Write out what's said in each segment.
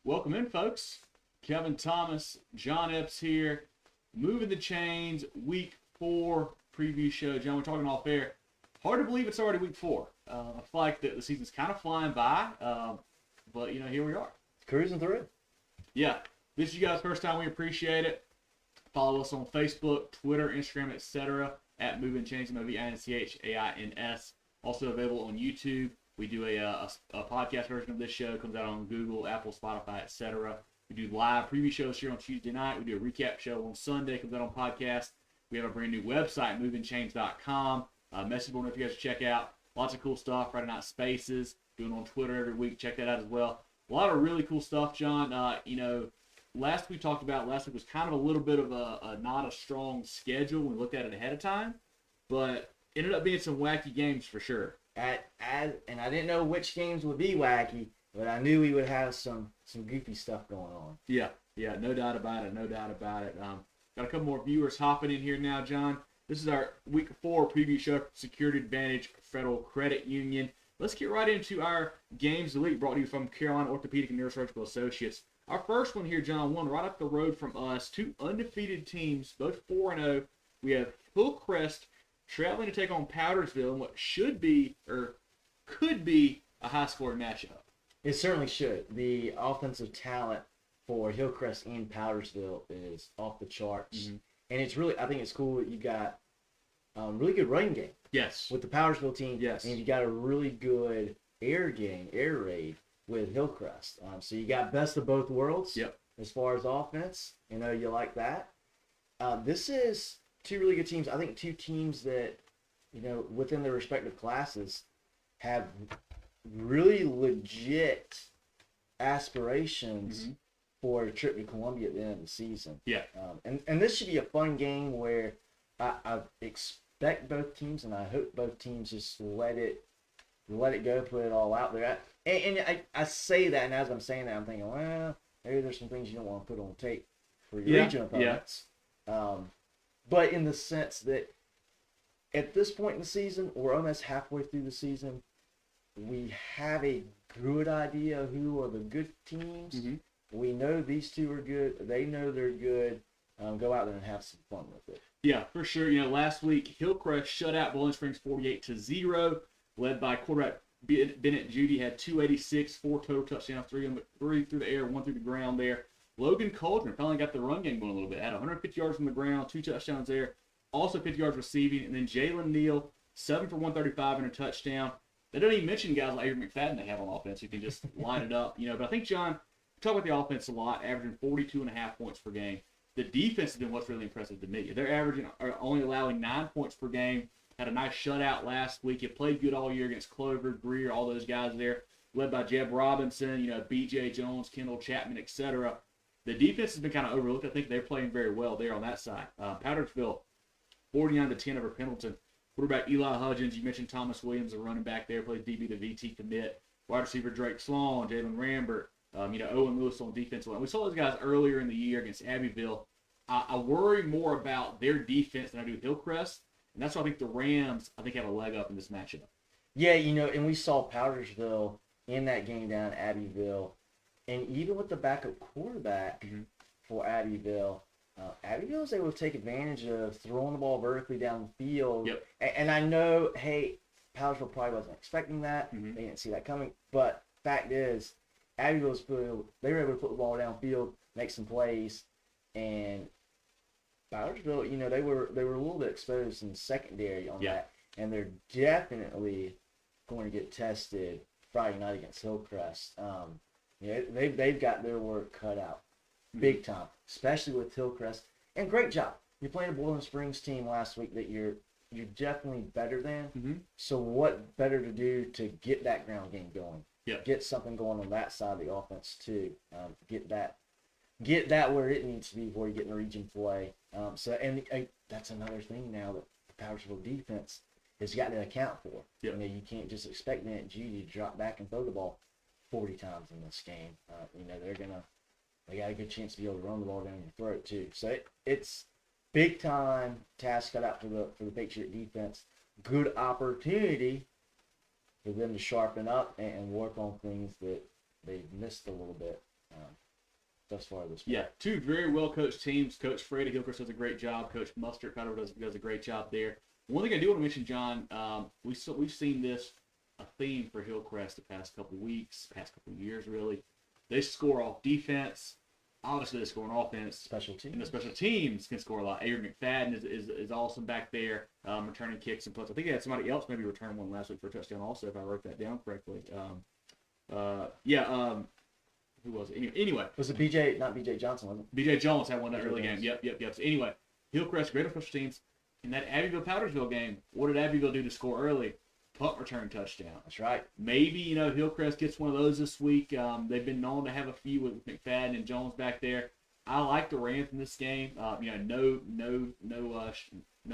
Welcome in, folks. Kevin Thomas, John Epps here. Moving the Chains, Week 4 preview show. John, we're talking off air. Hard to believe it's already Week 4. I feel like the season's kind of flying by, but, here we are. Cruising through. Yeah. If this is you guys' first time, we appreciate it. Follow us on Facebook, Twitter, Instagram, etc. at Movin the Chains, MOVINCHAINS. Also available on YouTube. We do a podcast version of this show. It comes out on Google, Apple, Spotify, etc. We do live preview shows here on Tuesday night. We do a recap show on Sunday. It comes out on podcast. We have a brand new website, movingchains.com. Message board if you guys check out. Lots of cool stuff. Friday Night Spaces. Doing on Twitter every week. Check that out as well. A lot of really cool stuff, John. Last week was kind of a little bit of a not a strong schedule when we looked at it ahead of time. But ended up being some wacky games for sure. And I didn't know which games would be wacky, but I knew we would have some goofy stuff going on. Yeah, no doubt about it. Got a couple more viewers hopping in here now, John. This is our Week 4 preview show for Security Advantage Federal Credit Union. Let's get right into our games of the week brought to you from Carolina Orthopedic and Neurosurgical Associates. Our first one here, John, one right up the road from us. Two undefeated teams, both 4-0. We have Hillcrest traveling to take on Powdersville in what should be or could be a high-scoring matchup. It certainly should. The offensive talent for Hillcrest and Powdersville is off the charts. Mm-hmm. And it's really, I think it's cool that you got really good running game. Yes. With the Powdersville team. Yes. And you got a really good air raid with Hillcrest. So you got best of both worlds. Yep. As far as offense. You like that. This is two really good teams. I think two teams that, within their respective classes have really legit aspirations for a trip to Columbia at the end of the season. Yeah. And this should be a fun game where I expect both teams, and I hope both teams just let it go, put it all out there. And I say that, and as I'm saying that, I'm thinking, well, maybe there's some things you don't want to put on tape for your region opponents. Yeah. But in the sense that at this point in the season, we're almost halfway through the season, we have a good idea of who are the good teams. Mm-hmm. We know these two are good. They know they're good. Go out there and have some fun with it. Yeah, for sure. Last week, Hillcrest shut out Bowling Springs 48-0, led by quarterback Bennett Judy, had 286, 4 total touchdowns, 3 through the air, 1 through the ground there. Logan Cauldron finally got the run game going a little bit. Had 150 yards from the ground, 2 touchdowns there, also 50 yards receiving. And then Jalen Neal, 7 for 135 and a touchdown. They don't even mention guys like Avery McFadden they have on offense who can just line it up. But I think, John, we talk about the offense a lot, averaging 42.5 points per game. The defense has been what's really impressive to me. They're only allowing 9 points per game. Had a nice shutout last week. It played good all year against Clover, Greer, all those guys there, led by Jeb Robinson, B.J. Jones, Kendall Chapman, etc. The defense has been kind of overlooked. I think they're playing very well there on that side. Powdersville, 49-10 over Pendleton. Quarterback Eli Hudgens, you mentioned Thomas Williams, a running back there, plays DB to VT commit. Wide receiver Drake Sloan, Jalen Rambert, Owen Lewis on defensive line. We saw those guys earlier in the year against Abbeville. I worry more about their defense than I do Hillcrest, and that's why I think the Rams, have a leg up in this matchup. Yeah, and we saw Powdersville in that game down at Abbeville, and even with the backup quarterback for Abbeville, Abbeville was able to take advantage of throwing the ball vertically down the field. Yep. And I know, Powdersville probably wasn't expecting that. Mm-hmm. They didn't see that coming. But fact is, Abbeville they were able to put the ball downfield, make some plays, and Powdersville, they were a little bit exposed in the secondary on that, and they're definitely going to get tested Friday night against Hillcrest. They've got their work cut out. Big time, especially with Hillcrest. And great job. You're playing a Bowling Springs team last week that you're definitely better than. Mm-hmm. So what better to do to get that ground game going? Yep. Get something going on that side of the offense too. Get that where it needs to be before you get in region play. That's another thing now that the Powdersville defense has got to account for. Yep. You can't just expect Bennett Judy to drop back and throw the ball 40 times in this game. They got a good chance to be able to run the ball down your throat too. So it's big time task cut out for the Patriot defense. Good opportunity for them to sharpen up and work on things that they've missed a little bit. thus far this year. Yeah, two very well coached teams. Coach Fred at Hillcrest does a great job. Coach Mustard does a great job there. One thing I do want to mention, John, we've seen this a theme for Hillcrest the past couple years, really. They score off defense. Obviously, they score on offense. Special teams. And the special teams can score a lot. Aaron McFadden is awesome back there, returning kicks and punts. I think he had somebody else maybe return one last week for a touchdown also, if I wrote that down correctly. Who was it? Anyway. Was it BJ? Not BJ Johnson, was it? BJ Jones had one that early game. Yep. So anyway, Hillcrest, great special teams. In that Abbeville-Powdersville game, what did Abbeville do to score early? Punt return touchdown. That's right. Maybe, Hillcrest gets one of those this week. They've been known to have a few with McFadden and Jones back there. I like the Rams in this game. No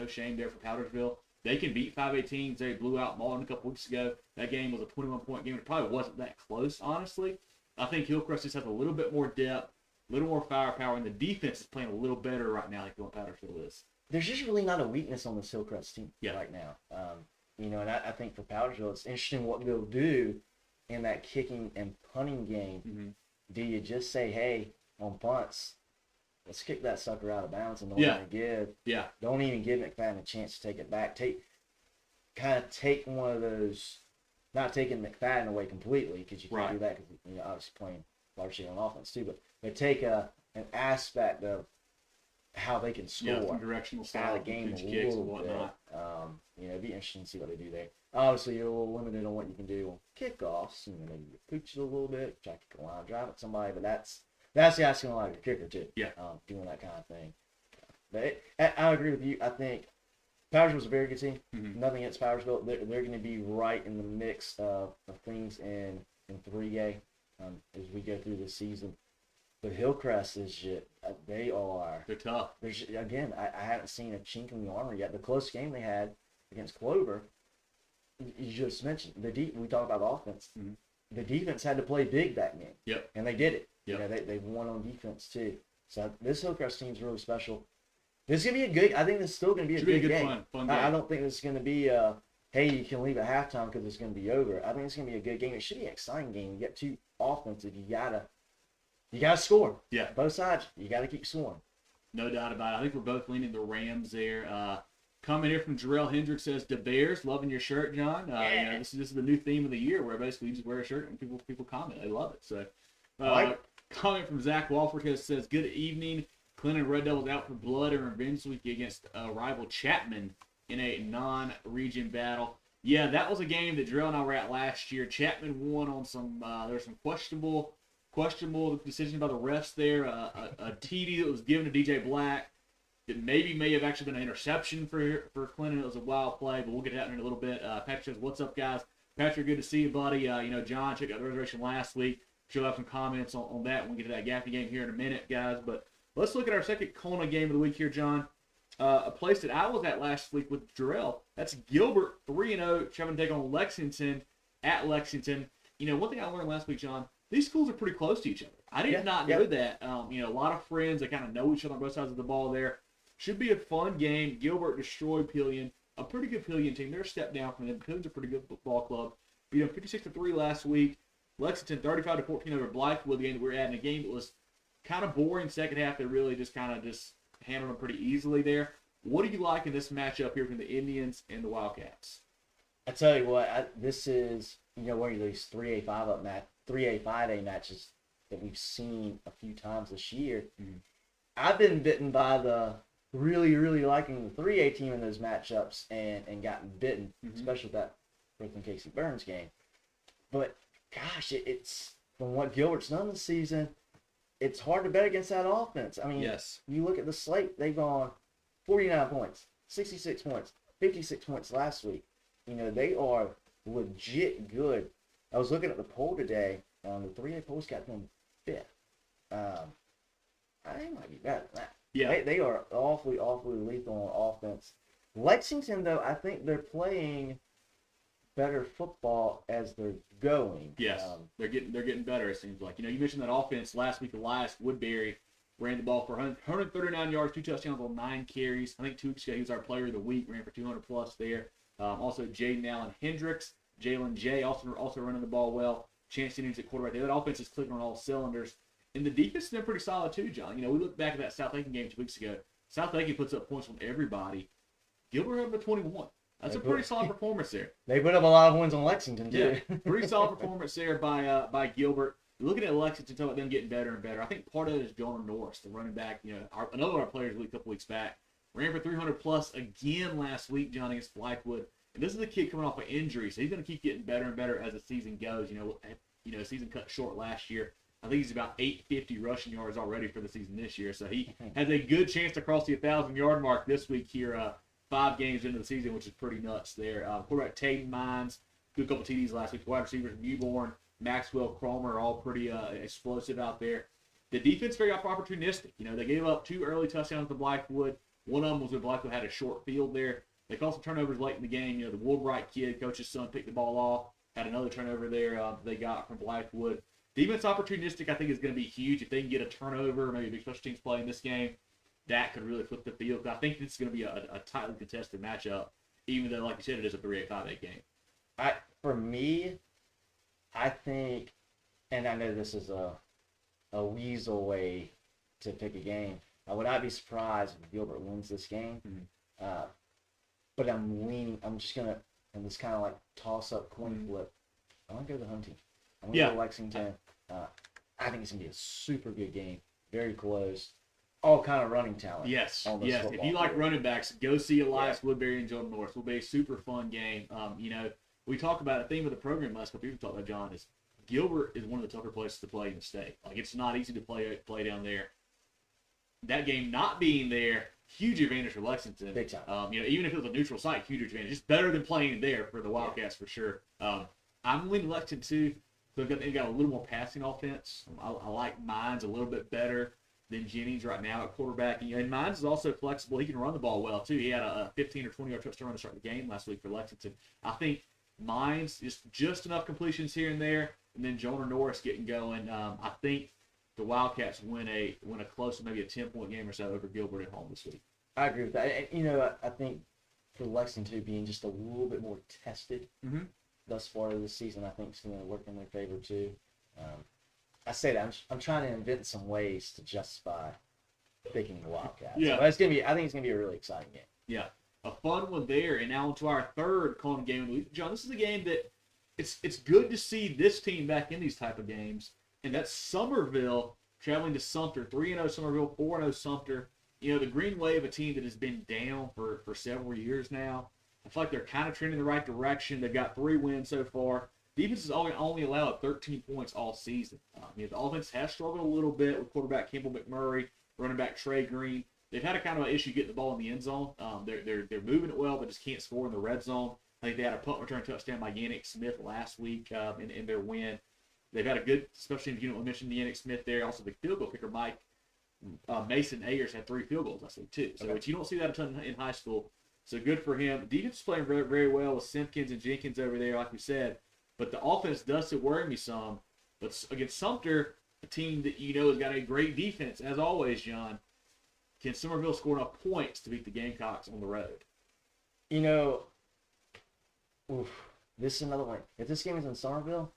shame there for Powdersville. They can beat 518s. They blew out Malden a couple weeks ago. That game was a 21-point game. It probably wasn't that close, honestly. I think Hillcrest just has a little bit more depth, a little more firepower, and the defense is playing a little better right now like what Powdersville is. There's just really not a weakness on this Hillcrest team right now. And I think for Powdersville, it's interesting what they'll do in that kicking and punting game. Mm-hmm. Do you just say, hey, on punts, let's kick that sucker out of bounds and don't even give McFadden a chance to take it back. Take one of those, not taking McFadden away completely because you can't do that because obviously playing largely on offense too, but take an aspect of how they can score. Yeah, directional style, the game a kicks and whatnot. It'd be interesting to see what they do there. Obviously, you're a little limited on what you can do on kickoffs. Maybe you pooch it a little bit, try to kick a line drive at somebody, but that's the asking a lot of your kicker too. Yeah. Doing that kind of thing. But I agree with you. I think Powdersville's a very good team. Mm-hmm. Nothing against Powdersville. They're going to be right in the mix of things in 3A as we go through this season. But Hillcrest is just, they're tough. Again, I haven't seen a chink in the armor yet. The close game they had against Clover, you just mentioned, we talk about the offense. Mm-hmm. The defense had to play big that game. Yep. And they did it. Yep. They won on defense too. So this Hillcrest team is really special. This is going to be a good, I think this is still going to be a good game. Fun game. I don't think this is going to be hey, you can leave at halftime because it's going to be over. I think it's going to be a good game. It should be an exciting game. You get two offensive, you gotta score. Yeah. Both sides, you gotta keep scoring. No doubt about it. I think we're both leaning the Rams there. Coming here from Jarrell Hendricks says, "The Bears, loving your shirt, John." This is the new theme of the year where basically you just wear a shirt and people comment. They love it. So, comment from Zach Walford says, "Good evening. Clinton Red Devils out for blood and revenge this week against rival Chapman in a non-region battle." Yeah, that was a game that Jarrell and I were at last year. Chapman won on some. There were some questionable decision by the refs there. A TD that was given to DJ Black that may have actually been an interception for Clinton. It was a wild play, but we'll get to that in a little bit. Patrick says, "What's up, guys?" Patrick, good to see you, buddy. John checked out the reservation last week. She'll have some comments on that when we get to that Gaffney game here in a minute, guys. But let's look at our second Kona game of the week here, John. A place that I was at last week with Jarrell. That's Gilbert, 3-0, trying to take on Lexington at Lexington. One thing I learned last week, John, these schools are pretty close to each other. I did not know that. A lot of friends that kind of know each other on both sides of the ball there. Should be a fun game. Gilbert destroyed Pillion. A pretty good Pillion team. They're a step down from them. Pillion's a pretty good football club. Beat them 56-3 last week. Lexington 35-14 over Blythewood, the game that we were at. In a game that was kind of boring second half. They really just handled them pretty easily there. What do you like in this matchup here between the Indians and the Wildcats? I tell you what, this is one of these 3A 5A matches that we've seen a few times this year. Mm-hmm. I've been bitten by the really, really liking the 3A team in those matchups and gotten bitten, especially with that Brooklyn Casey Burns game. But gosh, it's from what Gilbert's done this season, it's hard to bet against that offense. I mean, you look at the slate, they've gone 49 points, 66 points, 56 points last week. They are legit good. I was looking at the poll today. The 3A polls got them 5th. I think might be better than that. Yeah. They are awfully, awfully lethal on offense. Lexington, though, I think they're playing better football as they're going. Yes, they're getting better, it seems like. You mentioned that offense last week. Elias Woodbury ran the ball for 139 yards, 2 touchdowns on 9 carries. I think 2 weeks ago he was our player of the week, ran for 200+ there. Also, Jaden Allen Hendricks, Jalen J. also running the ball well. Chance Jennings at quarterback. That offense is clicking on all cylinders. And the defense has been pretty solid too, John. We look back at that South Aiken game 2 weeks ago. South Aiken puts up points on everybody. Gilbert had a 21. That's a pretty solid performance there. They put up a lot of wins on Lexington too. Yeah, pretty solid performance there by Gilbert. Looking at Lexington, talking about them getting better and better. I think part of it is Jonah Norris, the running back. Another one of our players a couple weeks back ran for 300 plus again last week, John, against Blythewood. And this is a kid coming off an injury, so he's going to keep getting better and better as the season goes. Season cut short last year. I think he's about 850 rushing yards already for the season this year, so he has a good chance to cross the 1,000-yard mark this week here. 5 games into the season, which is pretty nuts there. Quarterback Tatum Mines, threw a couple TDs last week. Wide receivers Newborn, Maxwell, Cromer are all pretty explosive out there. The defense very opportunistic. They gave up 2 early touchdowns to Blythewood. One of them was when Blythewood had a short field there. They caused some turnovers late in the game. The Woolbright kid, coach's son, picked the ball off. Had another turnover there they got from Blythewood. Defense opportunistic, I think, is going to be huge. If they can get a turnover, maybe a big special teams play in this game, that could really flip the field. I think this is going to be a tightly contested matchup, even though, like you said, it is a 3-8, 5-8 game. For me, I think, and I know this is a weasel way to pick a game. I would not be surprised if Gilbert wins this game. Mm-hmm. But I'm just going to, in this kind of like toss-up coin flip, I want to go to the home team. I want to go to Lexington. I think it's going to be a super good game. Very close. All kind of running talent. Yes. If you like running backs, go see Elias Woodbury and Jordan Norris. It will be a super fun game. We talk about a theme of the program last couple people talked about, John, is Gilbert is one of the tougher places to play in the state. Like, it's not easy to play down there. That game not being there, huge advantage for Lexington. Big time. Even if it was a neutral site, huge advantage. It's better than playing there for the Wildcats for sure. I'm leaning Lexington too. So they've got a little more passing offense. I like Mines a little bit better than Jennings right now at quarterback. And Mines is also flexible. He can run the ball well too. He had a 15 or 20-yard touchdown run to start the game last week for Lexington. I think Mines is just enough completions here and there, and then Jonah Norris getting going. I think the Wildcats win a close, maybe a 10-point game or so over Gilbert at home this week. I agree with that. And, I think for Lexington being just a little bit more tested thus far this season, I think it's going to work in their favor too. I say that I'm trying to invent some ways to justify picking the Wildcats. Yeah, but I think it's going to be a really exciting game. Yeah, a fun one there. And now to our third Colin game of the week, John. This is a game that it's good to see this team back in these type of games, and that's Summerville traveling to Sumter. 3-0 Summerville, 4-0 Sumter. The Green Wave, a team that has been down for several years now. I feel like they're kind of trending in the right direction. They've got 3 wins so far. Defense has only allowed 13 points all season. The offense has struggled a little bit with quarterback Kimball McMurray, running back Trey Green. They've had a kind of an issue getting the ball in the end zone. They're moving it well, but just can't score in the red zone. I think they had a punt return touchdown by Yannick Smith last week in their win. They've had a good special teams unit. We mentioned Yannick Smith there. Also, the field goal kicker Mason Ayers had 3 field goals last week too. So Which you don't see that a ton in high school. So good for him. Defense is playing very, very well with Simpkins and Jenkins over there, like we said. But the offense does worry me some. But against Sumter, a team that has got a great defense, as always, John, can Summerville score enough points to beat the Gamecocks on the road? This is another one. If this game is in Summerville,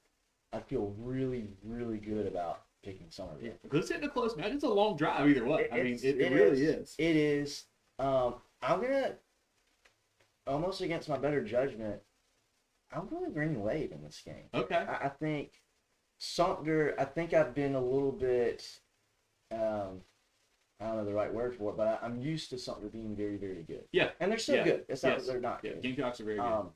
I feel really, really good about picking Summerville. Yeah, because it's hitting a close match. It's a long drive either way. It really is. It is. I'm going to, almost against my better judgment, I'm going to Green Wave in this game. Okay. I think Sumter, I've been a little bit, I don't know the right word for it, but I'm used to Sumter being very, very good. Yeah. And they're still good. It's not that they're not good. Gamecocks are very good.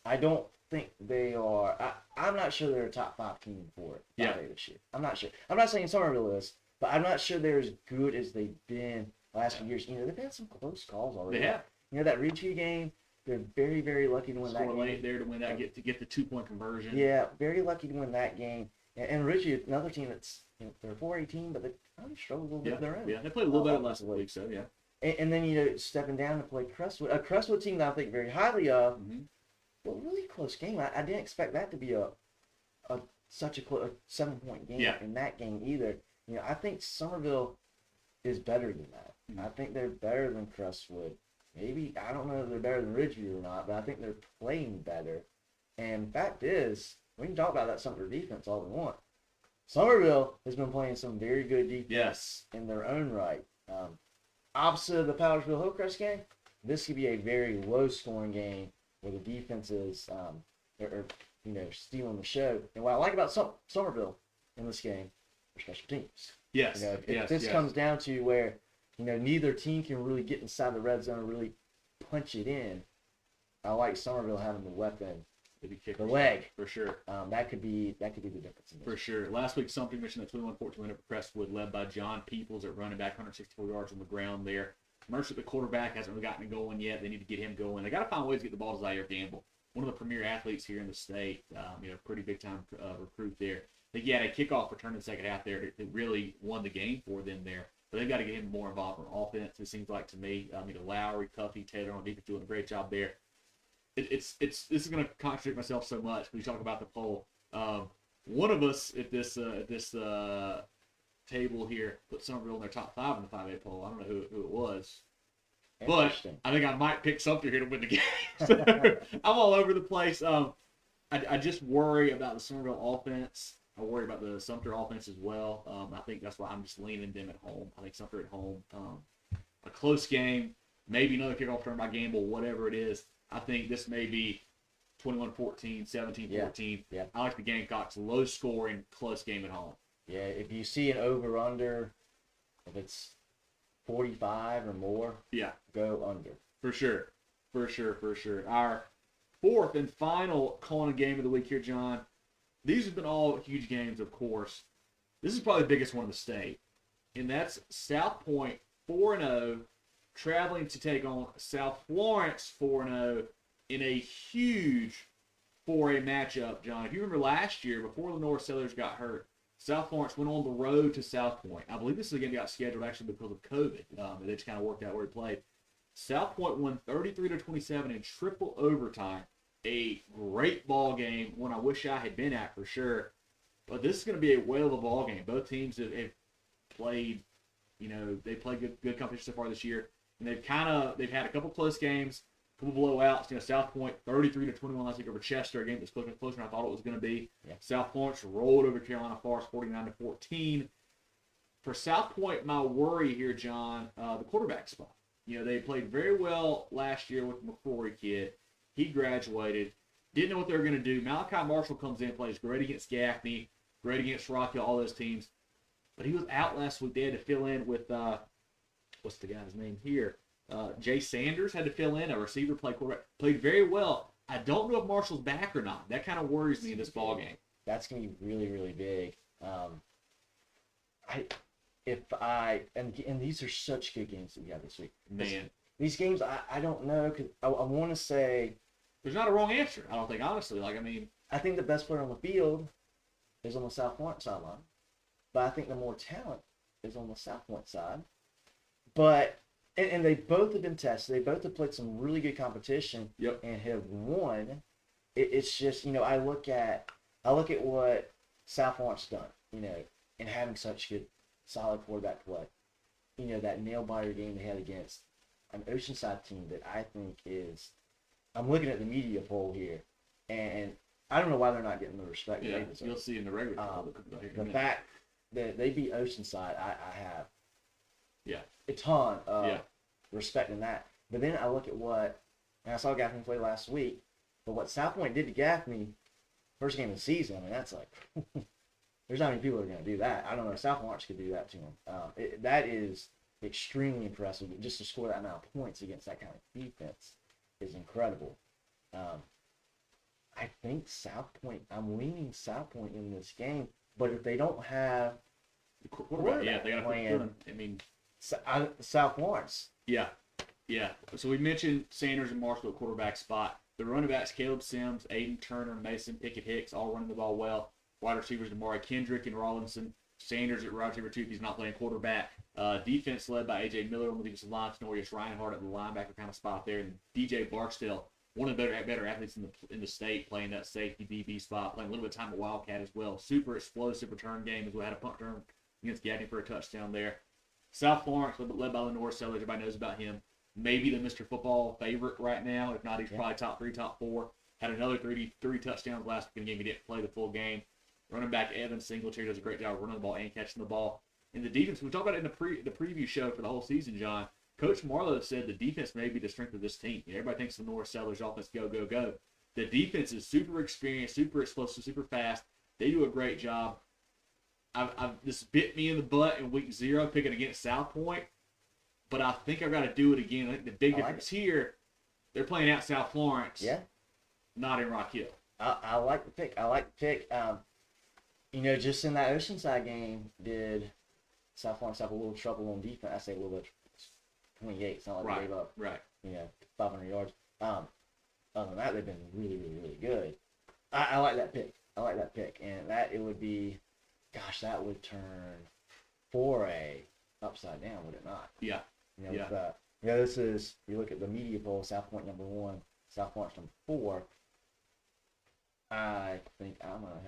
I don't think they are. I'm not sure they're a top 5 team for it this year. I'm not sure. I'm not saying Summerville is, but I'm not sure they're as good as they've been the last few years. They've had some close calls already. They have. That Ritchie game, they're very, very lucky to win that game. Late there to win that, get the 2-point conversion. Yeah, very lucky to win that game. And Ritchie, another team that's they're a 4A team, but they kind of struggle a little bit of their own. Yeah, they played a little better last week, so yeah. And then stepping down to play Crestwood, a Crestwood team that I think very highly of. Well, really close game. I didn't expect that to be such a 7-point game in that game either. I think Summerville is better than that. I think they're better than Crestwood. Maybe, I don't know if they're better than Ridgeview or not, but I think they're playing better. And fact is, we can talk about that Sumter defense all we want. Summerville has been playing some very good defense Yes. in their own right. Opposite of the Powdersville Hillcrest game, this could be a very low-scoring game where the defenses are stealing the show. And what I like about Summerville in this game are special teams. Yes. If this comes down to where neither team can really get inside the red zone and really punch it in, I like Summerville having the weapon, the leg. For sure. That could be the difference in this. For sure. Last week, Sumter mentioned that 21-14 win over Crestwood, led by John Peoples at running back, 164 yards on the ground there. Mercer, the quarterback, hasn't really gotten it going yet. They need to get him going. They got to find ways to get the ball to Zaire Gamble, one of the premier athletes here in the state. Pretty big time recruit there. They had a kickoff return in the second half there that really won the game for them there. But they've got to get him more involved in offense. It seems like to me. Lowry, Cuffy, Taylor on defense doing a great job there. This is going to contradict myself so much when you talk about the poll. One of us at this table here put Summerville in their top 5 in the 5A poll. I don't know who it was, but I think I might pick Sumter here to win the game. So I'm all over the place. I just worry about the Summerville offense. I worry about the Sumter offense as well. I think that's why I'm just leaning them at home. I think Sumter at home. A close game, maybe another kickoff return by Gamble, whatever it is. I think this may be 21-14, 17-14. Yeah. I like the Gamecocks, low scoring, close game at home. Yeah, if you see an over-under, if it's 45 or more, go under. For sure. Our fourth and final Colin game of the week here, John. These have been all huge games, of course. This is probably the biggest one in the state, and that's South Pointe 4-0, traveling to take on South Florence 4-0 in a huge 4A matchup, John. If you remember last year, before the North Sellers got hurt, South Florence went on the road to South Pointe. I believe this is a game that got scheduled actually because of COVID. They just kind of worked out where he played. South Pointe won 33-27 in triple overtime. A great ball game, one I wish I had been at for sure. But this is going to be a whale of a ball game. Both teams have played, they played good competition so far this year, and they've had a couple close games, a couple blowouts. South Pointe 33-21 last week over Chester, a game that's closer than I thought it was going to be. Yeah. South Florence rolled over Carolina Forest 49-14. For South Pointe, my worry here, John, the quarterback spot. They played very well last year with the McCrory kid. He graduated. Didn't know what they were going to do. Malachi Marshall comes in, plays great against Gaffney, great against Rocky, all those teams. But he was out last week. They had to fill in with, what's the guy's name here? Jay Sanders had to fill in. A receiver quarterback. Played very well. I don't know if Marshall's back or not. That kind of worries me in this ball game. That's going to be really, really big. And these are such good games that we have this week. Man. These games, I don't know, because I want to say... There's not a wrong answer, I don't think, honestly. I think the best player on the field is on the South Florence sideline. But I think the more talent is on the South Pointe side. But, and they both have been tested. They both have played some really good competition and have won. It's just, I look at what South Florence done, and having such good, solid quarterback play. That nail-biter game they had against an Oceanside team that I think is, I'm looking at the media poll here, and I don't know why they're not getting the respect they deserve. You'll see in the regular poll. The fact that they beat Oceanside, I have a ton of respect in that. But then I look at and I saw Gaffney play last week, but what South Pointe did to Gaffney, first game of the season, that's like, there's not many people that are going to do that. I don't know if South Florence could do that to him. That is extremely impressive. Just to score that amount of points against that kind of defense is incredible. I think South Pointe, I'm leaning South Pointe in this game, but if they don't have the quarterback, they got to put South Florence. Yeah. So we mentioned Sanders and Marshall at quarterback spot. The running backs, Caleb Sims, Aiden Turner, Mason Pickett Hicks, all running the ball well. Wide receivers, Damari Kendrick and Rawlinson. Sanders at wide receiver 2, he's not playing quarterback. Defense led by A.J. Miller on the defensive line, Norius Reinhardt at the linebacker kind of spot there, and DJ Barksdale, one of the better athletes in the state, playing that safety DB spot, playing a little bit of time at Wildcat as well. Super explosive return game as we had a punt return against Gaffney for a touchdown there. South Florence, led by the North Sellers, everybody knows about him. Maybe the Mr. Football favorite right now. If not, he's probably top 3, top 4. Had another three touchdowns last week in the game. He didn't play the full game. Running back Evan Singletary does a great job running the ball and catching the ball. And the defense, we talked about it in the preview show for the whole season, John. Coach Marlowe said the defense may be the strength of this team. Everybody thinks the North Sellers offense go, go, go. The defense is super experienced, super explosive, super fast. They do a great job. This bit me in the butt in week 0 picking against South Pointe, but I think I've got to do it again. I think the big difference here, they're playing out South Florence, not in Rock Hill. I like the pick. Just in that Oceanside game, did South Florence have a little trouble on defense? I say a little bit. 28. It's not like they gave up, 500 yards. Other than that, they've been really, really, really good. I like that pick. And that would be, that would turn 4A upside down, would it not? Yeah. This is, you look at the media poll, South Pointe number 1, South Florence number 4. I think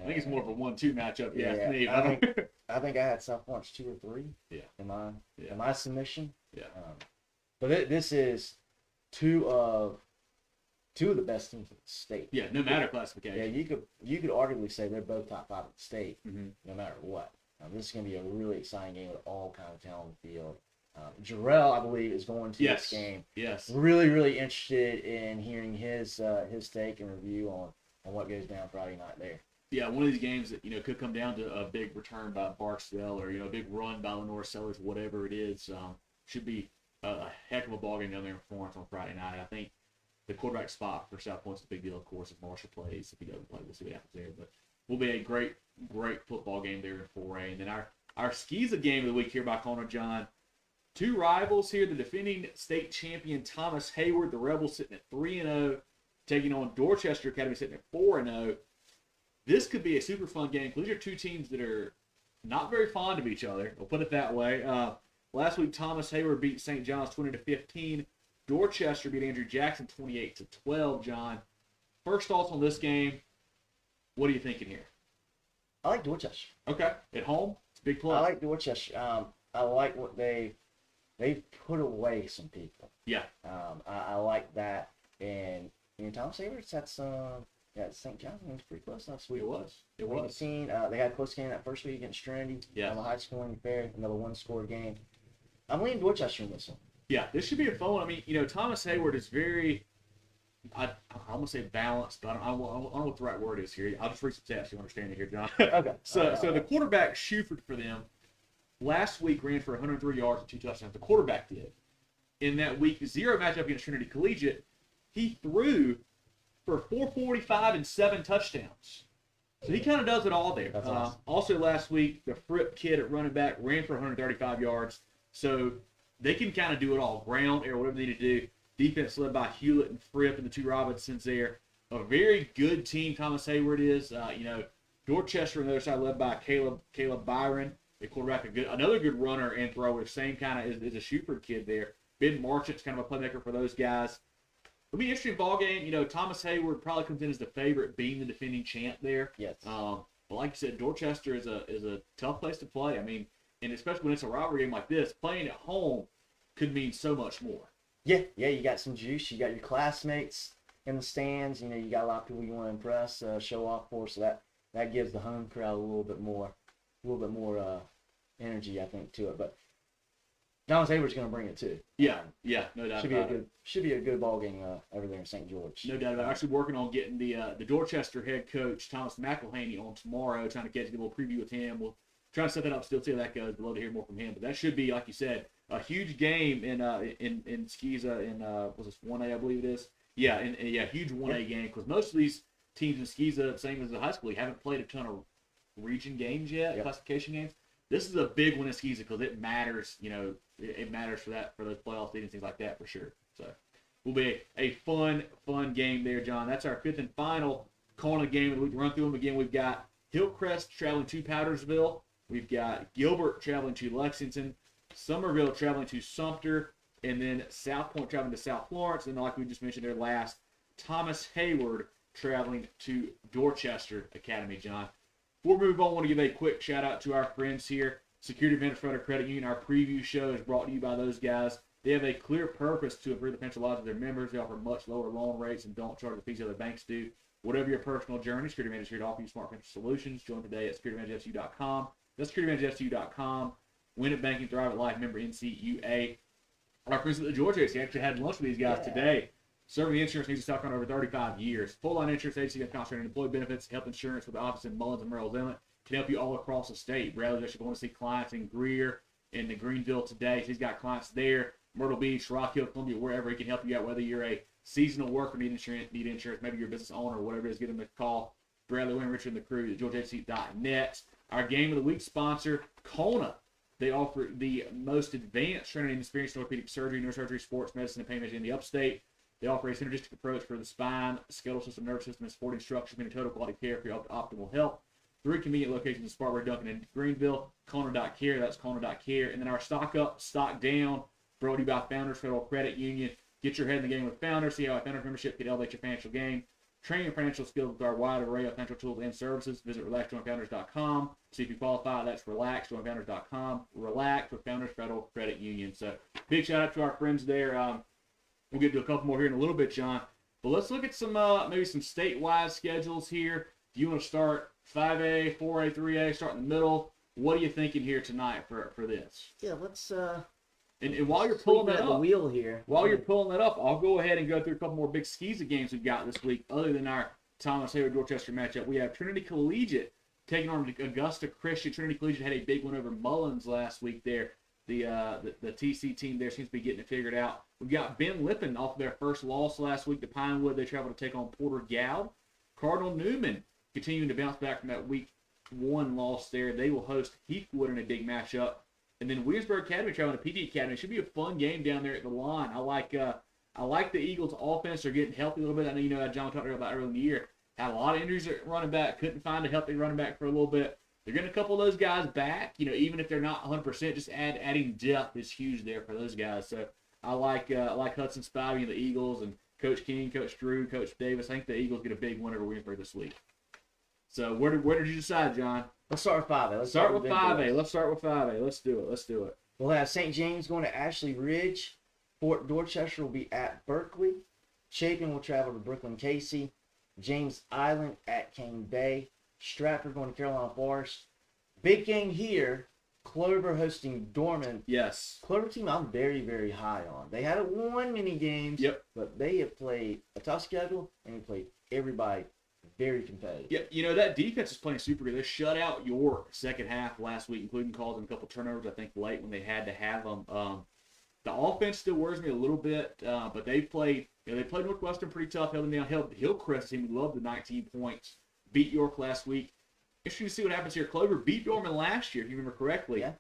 it's more of a 1-2 matchup. I think I had South Florence 2 or 3. Yeah. In my submission. Yeah. But this is two of the best teams in the state. Yeah, no matter classification. Yeah, you could arguably say they're both top 5 in the state, no matter what. This is going to be a really exciting game with all kinds of talent on the field. Jarrell, I believe, is going to this game. Yes. Really, really interested in hearing his take and review on what goes down Friday night there. Yeah, one of these games that could come down to a big return by Barksdale or a big run by Lenore Sellers, whatever it is. Should be a heck of a ball game down there in Florence on Friday night. I think the quarterback spot for South Pointe's a big deal, of course, if Marshall plays. If he doesn't play, we'll see what happens there. But will be a great, great football game there in 4A. And then our SCSA game of the week here by Connor John. 2 rivals here. The defending state champion Thomas Heyward, the Rebels, sitting at 3-0, taking on Dorchester Academy, sitting at 4-0. This could be a super fun game. These are 2 teams that are not very fond of each other. We'll put it that way. Last week, Thomas Heyward beat St. John's 20-15. Dorchester beat Andrew Jackson 28-12. John, first thoughts on this game? What are you thinking here? I like Dorchester. Okay, at home, it's a big plus. I like Dorchester. I like what they've put away some people. Yeah. I like that, and Thomas Heyward's had some. Yeah, St. John's was pretty close last week. It was. They had a close game that first week against Trinity. Yeah. On the high scoring affair, another 1-score game. I'm leaning Dorchester in this one. Yeah, this should be a fun one. I mean, Thomas Heyward is very, I almost say balanced, but I don't know what the right word is here. I'll just read some stats. You understand it here, John. Okay. So the quarterback, Shuford, for them, last week ran for 103 yards and 2 touchdowns. The quarterback did. In that week 0 matchup against Trinity Collegiate, he threw for 445 and 7 touchdowns. So he kind of does it all there. That's awesome. Also last week, the Fripp kid at running back ran for 135 yards. So they can kind of do it all. Ground, air, whatever they need to do. Defense led by Hewlett and Fripp and the 2 Robinsons there. A very good team Thomas Heyward is. Dorchester on the other side led by Caleb Byron, the quarterback, another good runner and thrower. Same kind of is a Shuford kid there. Ben Marchant's kind of a playmaker for those guys. It'll be an interesting ball game. Thomas Heyward probably comes in as the favorite, being the defending champ there. Yes. But like you said, Dorchester is a tough place to play. I mean, and especially when it's a rivalry game like this, playing at home could mean so much more. Yeah, you got some juice. You got your classmates in the stands. You got a lot of people you want to impress, show off for. So that gives the home crowd a little bit more energy, I think, to it. But Thomas Heyward's going to bring it too. Yeah, no doubt about it. Should be a good ball game over there in St. George. No doubt about it. I'm actually working on getting the Dorchester head coach Thomas McElhaney on tomorrow, trying to get a little preview with him. We'll try to set that up still, see how that goes. I'd love to hear more from him. But that should be, like you said, a huge game in SCSA in was this 1A, I believe it is. Yeah, huge 1A game, because most of these teams in SCSA, same as the high school, haven't played a ton of region games yet, classification games. This is a big one in SCSA because it matters. It matters for those playoff seeds and things like that for sure. So, will be a fun game there, John. That's our 5th and final Kona game of the week. Run through them again. We've got Hillcrest traveling to Powdersville. We've got Gilbert traveling to Lexington. Summerville traveling to Sumter. And then South Pointe traveling to South Florence. And like we just mentioned there last, Thomas Heyward traveling to Dorchester Academy, John. Before we move on, I want to give a quick shout out to our friends here. Security Administrator Credit Union. Our preview show is brought to you by those guys. They have a clear purpose to improve the financial lives of their members. They offer much lower loan rates and don't charge the fees other banks do. Whatever your personal journey, Security Advantage is here to offer you smart financial solutions. Join today at securityadvantagefcu.com. That's securityadvantagefcu.com. Win at banking, thrive at life. Member NCUA. Our friends at the Georgia Agency actually had lunch with these guys today. Serving the insurance needs of South Carolina over 35 years. Full-line insurance agency that concentrates on employee benefits, health insurance with the office in Mullins and Merrill's Inlet. Can help you all across the state. Bradley's actually going to see clients in Greer and the Greenville today. So he's got clients there, Myrtle Beach, Rock Hill, Columbia, wherever he can help you out, whether you're a seasonal worker, need insurance, maybe you're a business owner, or whatever it is, give him a call. Bradley Wayne, Richard, and the crew at georgiaagency.net. Our game of the week sponsor, Kona. They offer the most advanced training and experienced orthopedic surgery, neurosurgery, sports medicine, and pain management in the upstate. They offer a synergistic approach for the spine, skeletal system, nervous system, and supporting structures, meaning total quality care for your optimal health. 3 convenient locations in Spartanburg, Duncan, and Greenville. Kona.care, that's Kona.care. And then our stock up, stock down, brought to you by Founders Federal Credit Union. Get your head in the game with Founders. See how a Founders membership can elevate your financial game. Training and financial skills with our wide array of financial tools and services. Visit RelaxJoinFounders.com. See if you qualify. That's RelaxJoinFounders.com. Relax with Founders Federal Credit Union. So big shout out to our friends there. We'll get to a couple more here in a little bit, John. But let's look at some maybe some statewide schedules here. Do you want to start 5A, 4A, 3A, start in the middle? What are you thinking here tonight for this? Yeah, let's and while you're pulling that up, the wheel here. While you're pulling that up, I'll go ahead and go through a couple more big SCSA games we've got this week. Other than our Thomas Heyward Dorchester matchup, we have Trinity Collegiate taking on Augusta Christian. Trinity Collegiate had a big win over Mullins last week there. The TC team there seems to be getting it figured out. We've got Ben Lippin off their first loss last week to Pinewood. They travel to take on Porter Goud. Cardinal Newman continuing to bounce back from that week 1 loss there. They will host Heathwood in a big matchup. And then Williamsburg Academy traveling to PD Academy. It should be a fun game down there at the line. I like the Eagles' offense. They're getting healthy a little bit. I know you know John talked about earlier in the year. Had a lot of injuries at running back. Couldn't find a healthy running back for a little bit. They're getting a couple of those guys back. You know, even if they're not 100%, just adding depth is huge there for those guys. So I like Hudson Spivey and the Eagles and Coach King, Coach Drew, Coach Davis. I think the Eagles get a big win over Williamsburg this week. So where did you decide, John? Let's start with 5A. Let's start with 5A. Let's start with 5A. Let's do it. We'll have St. James going to Ashley Ridge. Fort Dorchester will be at Berkeley. Chapin will travel to Brooklyn Casey. James Island at Cane Bay. Stratford going to Carolina Forest. Big game here. Clover hosting Dorman. Yes. Clover team I'm very, very high on. They haven't won many games. Yep. But they have played a tough schedule and they played everybody very competitive. Yeah, you know, that defense is playing super good. They shut out York second half last week, including causing a couple turnovers, I think, late when they had to have them. The offense still worries me a little bit, but they played Northwestern pretty tough, held them down. Hillcrest team loved the 19 points, beat York last week. Interesting to see what happens here. Clover beat Dorman last year, if you remember correctly. Yeah.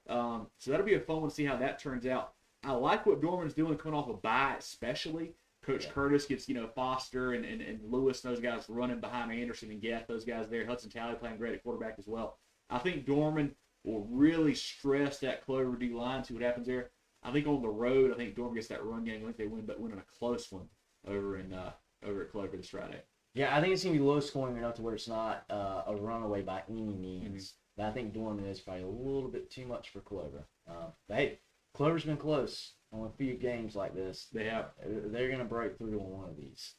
So that'll be a fun one to see how that turns out. I like what Dorman's doing coming off a bye, especially. Coach Curtis gets, Foster and Lewis and those guys running behind Anderson and Geth, those guys there. Hudson Talley playing great at quarterback as well. I think Dorman will really stress that Clover D line, see what happens there. I think on the road, I think Dorman gets that run game. I think they win, but winning a close one over at Clover this Friday. Yeah, I think it's going to be low scoring enough to where it's not a runaway by any means. Mm-hmm. But I think Dorman is probably a little bit too much for Clover. But hey, Clover's been close on a few games like this. They have. They're going to break through on one of these.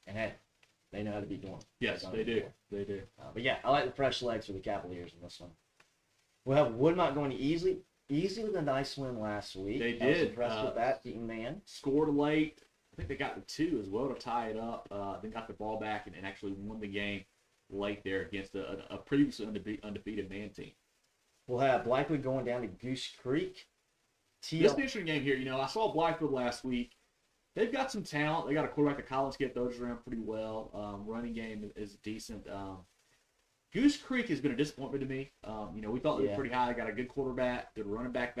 And hey, they know how to beat Dorman. Yes, they do. They do. But yeah, I like the fresh legs for the Cavaliers in this one. We'll have Woodmont going to Easley. Easley with a nice win last week. They did. I was impressed with that, beating man. Scored late. I think they got the 2 as well to tie it up. They got the ball back and actually won the game late there against a previously undefeated man team. We'll have Blackwood going down to Goose Creek. This is an interesting game here. I saw Blackwood last week. They've got some talent. They got a quarterback that Collins get those around pretty well. Running game is decent. Goose Creek has been a disappointment to me. We thought they were pretty high. They got a good quarterback, good running back.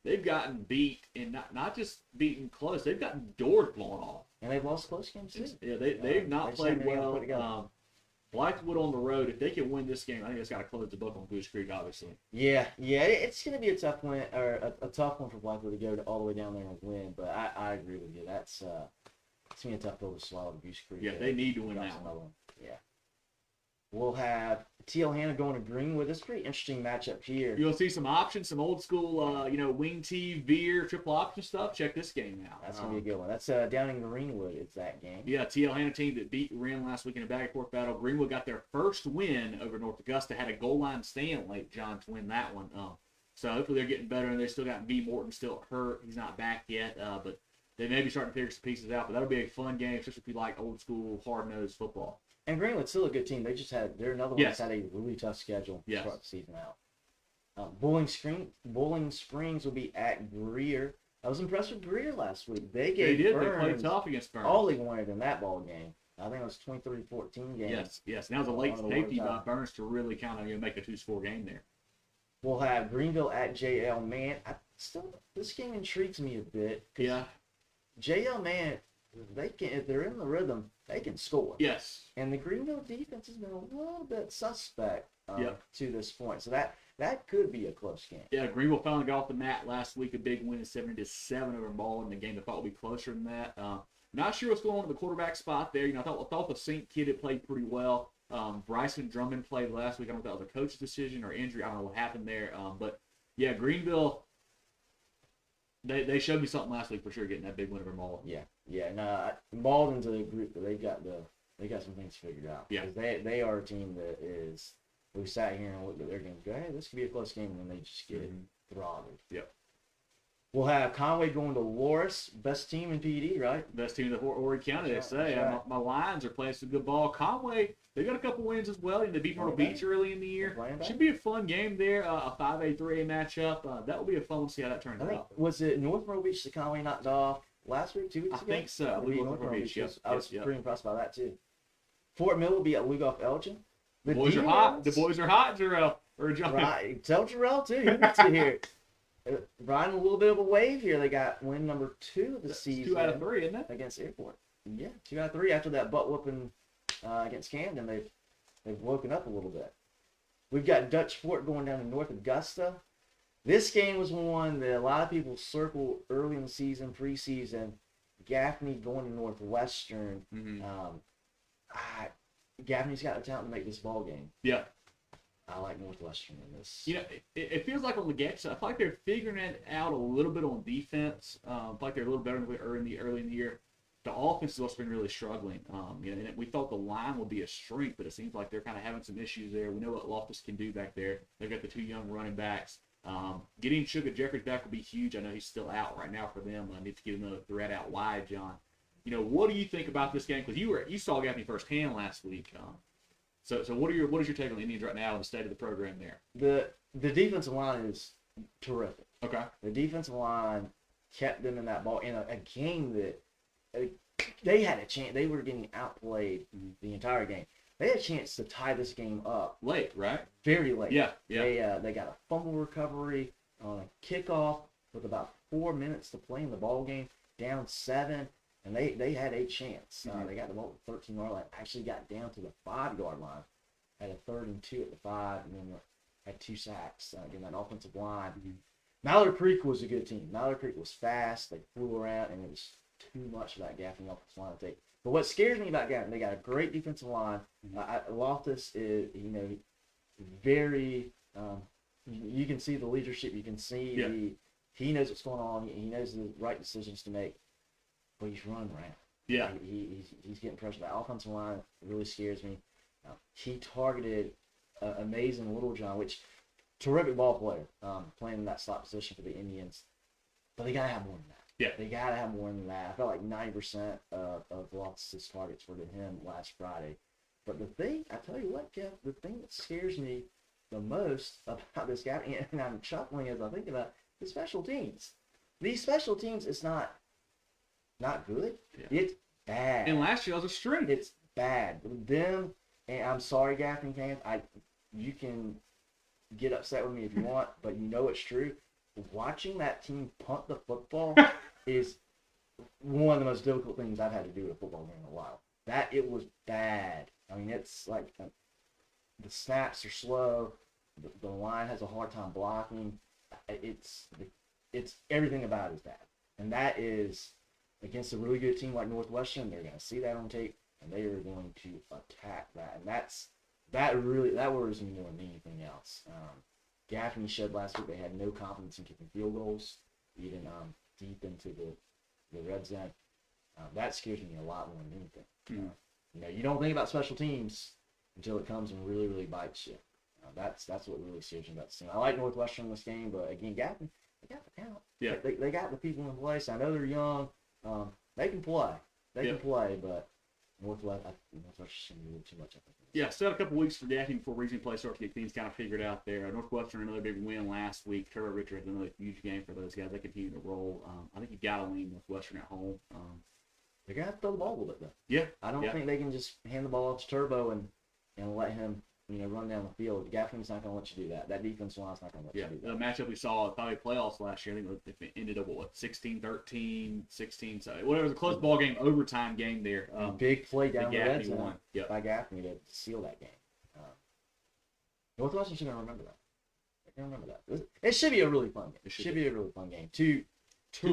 They've gotten beat, and not just beaten close. They've gotten doors blown off. And they've lost close games too. Yeah, they've not played well. Blackwood on the road, if they can win this game, I think it's got to close the book on Goose Creek, obviously. Yeah, it's going to be a tough win, or a tough one for Blackwood to go all the way down there and win. But I agree with you. It's going to be a tough pill to swallow to Goose Creek. Yeah, they need to win that one. Yeah. We'll have TL Hanna going to Greenwood. This is a pretty interesting matchup here. You'll see some options, some old school, wing tee, veer, triple option stuff. Check this game out. That's going to be a good one. That's down in Greenwood. It's that game. Yeah, TL Hanna team that beat Wren last week in a back and forth battle. Greenwood got their first win over North Augusta. Had a goal line stand late, John, to win that one. So hopefully they're getting better, and they still got B. Morton still hurt. He's not back yet, but they may be starting to figure some pieces out. But that'll be a fun game, especially if you like old school, hard-nosed football. And Greenwood's still a good team. They're another one that's had a really tough schedule to start the season out. Bowling Springs will be at Greer. I was impressed with Greer last week. They played tough against Burns. All they wanted in that ball game. I think it was 23-14 game. Yes. Now the late safety by Burns to really kind of make a 2-score game there. We'll have Greenville at JL. Man, this game intrigues me a bit. Yeah. JL, man, if they're in the rhythm, they can score. Yes. And the Greenville defense has been a little bit suspect to this point. So that could be a close game. Yeah, Greenville finally got off the mat last week. A big win, 70-7 over Ball in the game. They thought would be closer than that. Not sure what's going on at the quarterback spot there. I thought the St. kid had played pretty well. Bryson Drummond played last week. I don't know if that was a coach's decision or injury. I don't know what happened there. But yeah, Greenville. They showed me something last week for sure, getting that big win over Malden. Yeah. No, Malden's a group that they got some things figured out. Yeah. Because they are a team that is. We sat here and looked at their games. Go, hey, this could be a close game, and then they just get throttled. Yep. We'll have Conway going to Loris, best team in PD, right? Best team in the Horry County, they say. Right. My Lions are playing some good ball. Conway, they got a couple wins as well. They beat Myrtle Beach early in the year. Should be a fun game there. A 5A, 3A matchup. That will be a fun one to see how that turns out. Was it North Myrtle Beach that Conway knocked off last week, 2 weeks ago? I think so. I believe North Myrtle Beach. I was pretty impressed by that, too. Fort Mill will be at Lugoff Elgin. The boys are hot. The boys are hot, Jarrell. Right. Tell Jarrell, too. He needs to hear it. Riding a little bit of a wave here. They got win number 2 of the season. 2 out of 3, isn't it? Against Airport. Yeah, 2 out of 3 after that butt whooping against Camden. They've woken up a little bit. We've got Dutch Fort going down to North Augusta. This game was one that a lot of people circled early in the season, preseason. Gaffney going to Northwestern. Gaffney's got the talent to make this ball game. Yeah. I like Northwestern in this. It feels like on the Gaffney side, I feel like they're figuring it out a little bit on defense. I feel like they're a little better early in the year. The offense has also been really struggling. And we thought the line would be a strength, but it seems like they're kind of having some issues there. We know what Loftus can do back there. They've got the 2 young running backs. Getting Sugar Jeffries back will be huge. I know he's still out right now for them. I need to get another threat out wide, John. What do you think about this game? Because you saw Gaffney firsthand last week. So what is your take on the Indians right now and the state of the program there? The defensive line is terrific. Okay. The defensive line kept them in that ball in a game that they had a chance. They were getting outplayed the entire game. They had a chance to tie this game up late, right? Very late. Yeah. They got a fumble recovery on a kickoff with about 4 minutes to play in the ball game, down 7. And they had a chance. They got the ball at the 13-yard line. Actually got down to the 5-yard line. Had a 3rd and 2 at the 5, and then had 2 sacks. Again, that offensive line. Mallard Creek was a good team. Mallard Creek was fast. They flew around, and it was too much for that Gaffney offensive line to take. But what scares me about Gaffney, they got a great defensive line. Loftus is, very. You can see the leadership. You can see he knows what's going on. He knows the right decisions to make. But he's running around. Yeah. He's getting pressure. That offensive line really scares me. He targeted amazing Littlejohn, which terrific ball player, playing in that slot position for the Indians. But they got to have more than that. Yeah. They got to have more than that. I felt like 90% of Loftus' targets were to him last Friday. But I tell you what, Kev, the thing that scares me the most about this guy, and I'm chuckling as I think about the special teams. These special teams, it's not good. Yeah. It's bad. And last year was a string. It's bad. Them, and I'm sorry, Gaffney fans. You can get upset with me if you want, but it's true. Watching that team punt the football is one of the most difficult things I've had to do with a football game in a while. It was bad. I mean, it's like the snaps are slow. The line has a hard time blocking. It's everything about it is bad, and that is. Against a really good team like Northwestern, they're going to see that on tape, and they are going to attack that. And that's that worries me more than anything else. Gaffney showed last week they had no confidence in kicking field goals, even deep into the red zone. That scares me a lot more than anything. You don't think about special teams until it comes and really, really bites you. That's what really scares me about this team. I like Northwestern in this game, but again, Gaffney, they got the talent. Yeah. They got the people in place. I know they're young. They can play. They can play, but Northwestern's going to be a little too much, I think. Yeah, still had a couple weeks for Gaffney before region play starts to get things kind of figured out there. Northwestern, another big win last week. Trevor Richard had another huge game for those guys. They continue to roll. I think you got to lean Northwestern at home. They're going to have to throw the ball a little bit, though. Yeah. I don't think they can just hand the ball off to Turbo and let him run down the field. Gaffney's not going to let you do that. That defense line's not going to let you do that. The matchup we saw at probably playoffs last year, I think it ended up, 16-13, 16, so whatever, it was a close ball game, overtime game there. Big play down the red zone won. By Gaffney to seal that game. Northwestern's going to remember that. They're going to remember that. It should be a really fun game. It should be a really fun game. Two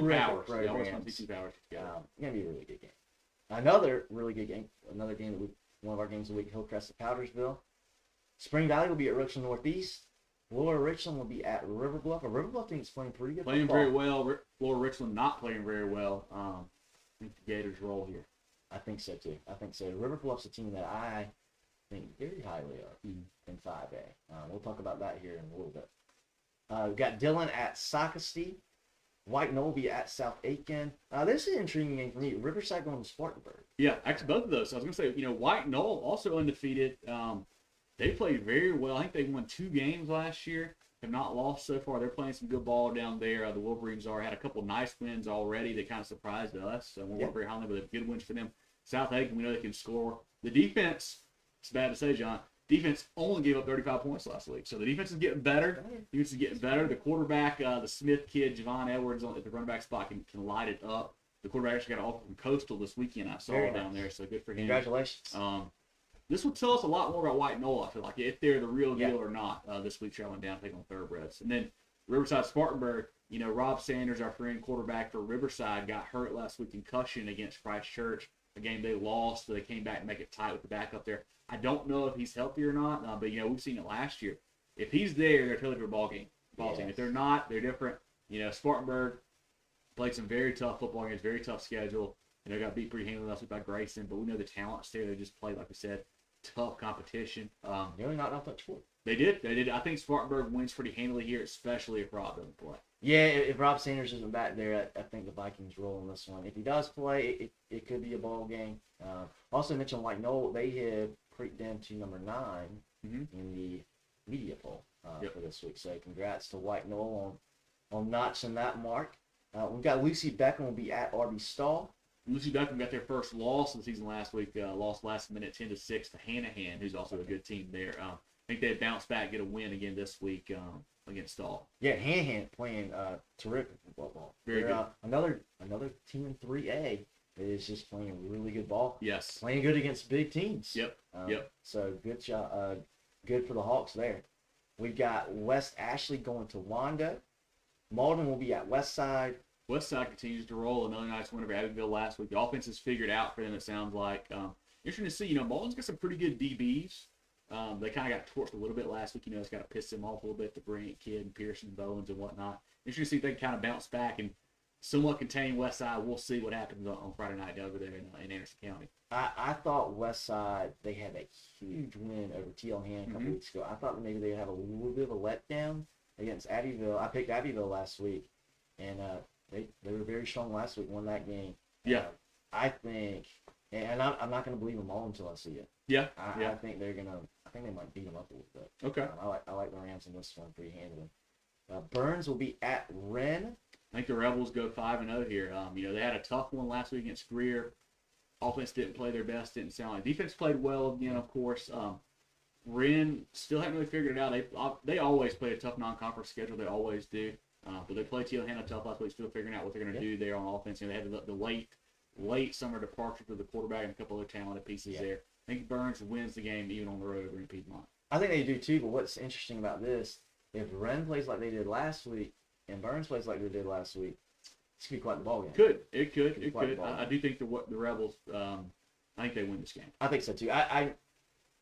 powers. Programs. Two powers. It's going to be a really good game. Another really good game. Another game that one of our games of the week, Hillcrest at Powdersville. Spring Valley will be at Richland Northeast. Lower Richland will be at River Bluff. A River Bluff team is playing pretty good football. Playing very well. Lower Richland not playing very well. I think the Gators roll here. I think so, too. River Bluff's a team that I think very highly of in 5A. We'll talk about that here in a little bit. We've got Dillon at Socastee. White Knoll will be at South Aiken. This is an intriguing game for me. Riverside going to Spartanburg. Yeah, actually both of those. I was going to say, White Knoll also undefeated. They played very well. I think they won 2 games last year. Have not lost so far. They're playing some good ball down there. The Wolverines had a couple nice wins already that kind of surprised us. So we'll work very highly, but good wins for them. South Aiken, we know they can score. The defense, it's bad to say, John, defense only gave up 35 points last week. So the defense is getting better. The quarterback, the Smith kid, Javon Edwards, at the running back spot can light it up. The quarterback actually got an offer from Coastal this weekend. I saw down there, so good for him. Congratulations. This will tell us a lot more about White Knoll, I feel like, if they're the real deal or not this week, traveling down, taking on Thoroughbreds. And then Riverside Spartanburg, Rob Sanders, our friend quarterback for Riverside, got hurt last week in concussion against Christchurch, a game they lost, so they came back and make it tight with the backup there. I don't know if he's healthy or not, but, we've seen it last year. If he's there, they're totally for a ball team. If they're not, they're different. Spartanburg played some very tough football games, very tough schedule. Got beat pretty handily last week by Grayson, but we know the talent's there. They just played, like we said, tough competition. Nearly not off that sport. They did. I think Spartanburg wins pretty handily here, especially if Rob doesn't play. Yeah, if Rob Sanders isn't back there, I think the Vikings roll in this one. If he does play, it could be a ball game. Also mentioned White Knoll, they have creeped into number 9 in the media poll for this week. So congrats to White Knoll on notching that mark. We've got Lucy Beckham will be at RB Stall. Lucy Beckham got their first loss of the season last week. Lost last minute 10-6 to Hanna, who's also a good team there. I think they bounced back, get a win again this week against Stall. Yeah, Hanna playing terrific football. Very good. Another team in 3A that is just playing really good ball. Yes. Playing good against big teams. Yep. So good job. Good for the Hawks there. We've got West Ashley going to Wando. Malden will be at Westside. Westside continues to roll. Another nice win over Abbeville last week. The offense is figured out for them, it sounds like. Interesting to see. Malden's got some pretty good DBs. They kind of got torched a little bit last week. It's got to piss them off a little bit, the Bryant kid and Pearson, Bowens, and whatnot. Interesting to see if they can kind of bounce back and somewhat contain Westside. We'll see what happens on Friday night over there in Anderson County. I thought Westside, they had a huge win over T.L. Hanna a couple weeks ago. I thought maybe they'd have a little bit of a letdown against Abbeville. I picked Abbeville last week, and they were very strong last week, won that game. Yeah. I think, and I'm not going to believe them all until I see it. Yeah. I think they're going to, I think they might beat them up a little bit. Okay. I like the Rams in this one pretty handily. Burns will be at Wren. I think the Rebels go 5-0 here. They had a tough one last week against Greer. Offense didn't play their best, didn't sound like. Defense played well again, of course. Wren still haven't really figured it out. They always play a tough non-conference schedule. They always do. But they played T.L. Hanna tough last week, still figuring out what they're going to do there on offense. They had the late summer departure to the quarterback and a couple other talented pieces there. I think Burns wins the game even on the road over in Piedmont. I think they do too, but what's interesting about this, if Wren plays like they did last week and Burns plays like they did last week, this could be quite the ball game. It could. I do think the Rebels, I think they win this game. I think so too. I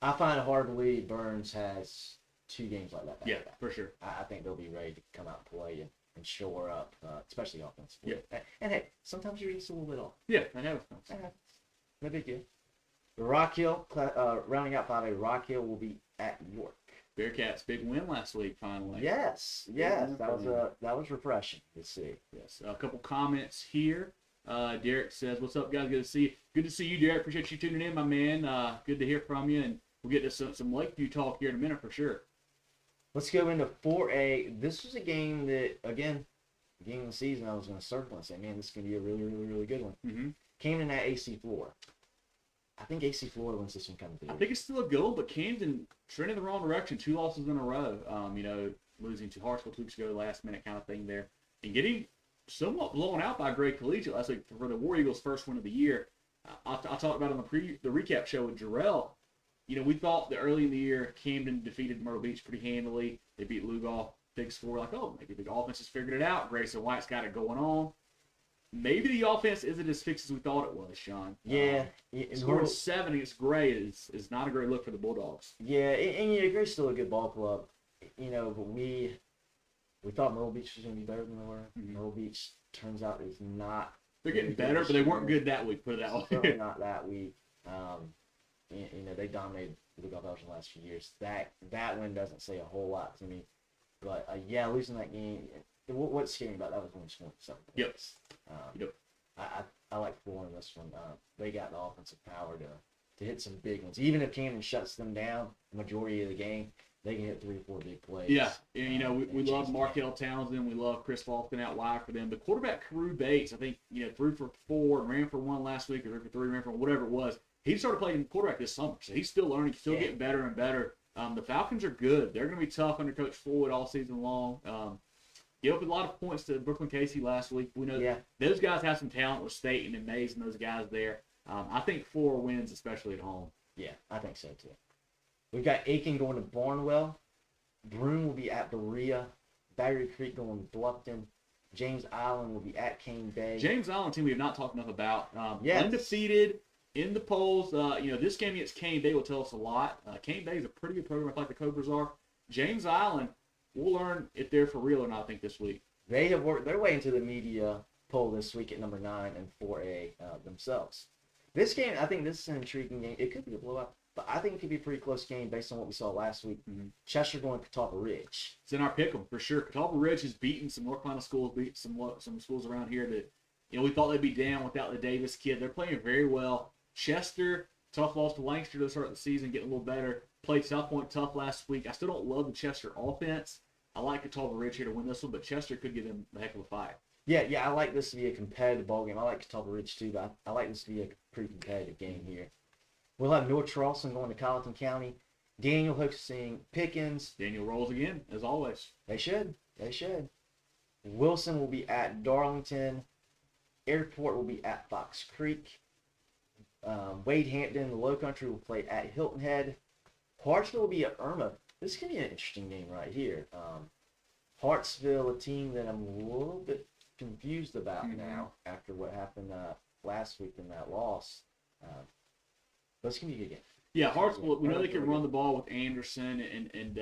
I find it hard to believe Burns has 2 games like that. Yeah, for sure. I think they'll be ready to come out and play and shore up, especially offensively. Yeah. And hey, sometimes you reach a little bit off. Yeah, that happens. That happens. No big deal. Rock Hill, rounding out 5A, Rock Hill will be at York. Bearcats big win last week finally. Yes, that was refreshing to see. Yes, a couple comments here. Derek says, "What's up, guys? Good to see you, Derek. Appreciate you tuning in, my man. Good to hear from you, and we'll get to some Lakeview talk here in a minute for sure." Let's go into 4A. This was a game that, again, game of the season, I was going to circle and say, man, this is going to be a really, really, really good one. Mm-hmm. Came in at AC Florida. I think AC Florida wins this one coming through. I think it's still a goal, but Camden trending the wrong direction. 2 losses in a row. Losing to Hartsville 2 weeks ago, last minute kind of thing there, and getting somewhat blown out by Gray Collegiate last week for the War Eagles' first win of the year. I talked about it on the recap show with Jarrell. We thought that early in the year Camden defeated Myrtle Beach pretty handily. They beat Lugal, big score. Like, oh, maybe the offense has figured it out. Grayson White's got it going on. Maybe the offense isn't as fixed as we thought it was, Sean. Yeah. Scoring 7 against Gray is not a great look for the Bulldogs. Yeah, and Gray's still a good ball club. But we thought Myrtle Beach was going to be better than they were. Mm-hmm. Myrtle Beach turns out is not. They're getting better, but they weren't good that week, put it that way. Certainly not that week. They dominated the Gulf the last few years. That win doesn't say a whole lot to me. But, losing that game, what's scary about that was when we scored 7 points. Yep. I like Florida in this one. They got the offensive power to hit some big ones. Even if Camden shuts them down the majority of the game, they can hit 3 or 4 big plays. Yeah, and we love Markel Townsend. We love Chris Faulkner out wide for them. The quarterback, Carew Bates, I think, 3 for 4, ran for 1 last week, or 3 for 3, ran for 1, whatever it was. He started playing quarterback this summer, so he's still learning, still getting better and better. The Falcons are good. They're going to be tough under Coach Floyd all season long. Gave up a lot of points to Brooklyn Casey last week. We know those guys have some talent with State and Mays and those guys there. I think 4 wins, especially at home. Yeah, I think so too. We've got Aiken going to Barnwell. Broome will be at Berea. Battery Creek going to Bluffton. James Island will be at Cane Bay. James Island team we have not talked enough about. Undefeated in the polls. This game against Cane Bay will tell us a lot. Cane Bay is a pretty good program, like the Cobras are. James Island, we'll learn if they're for real or not, I think, this week. They have worked their way into the media poll this week at number 9 and 4A themselves. This game, I think this is an intriguing game. It could be a blowout, but I think it could be a pretty close game based on what we saw last week. Mm-hmm. Chester going to Catawba Ridge. It's in our pick'em for sure. Catawba Ridge has beaten some North Carolina schools, beat some schools around here that we thought they'd be down without the Davis kid. They're playing very well. Chester, tough loss to Lancaster to start the season, getting a little better. Played South Pointe tough last week. I still don't love the Chester offense. I like Catawba Ridge here to win this one, but Chester could give them a heck of a fight. Yeah, I like this to be a competitive ball game. I like Catawba Ridge too, but I like this to be a pretty competitive game here. We'll have North Charleston going to Colleton County. Daniel hosting Pickens. Daniel rolls again, as always. They should. Wilson will be at Darlington. Airport will be at Fox Creek. Wade Hampton, the Low Country, will play at Hilton Head. Hartsville will be at Irma. This could be an interesting game right here. Hartsville, a team that I'm a little bit confused about now after what happened last week in that loss. But it's going to be a good game. Yeah, Hartsville, we know they can run the ball with Anderson and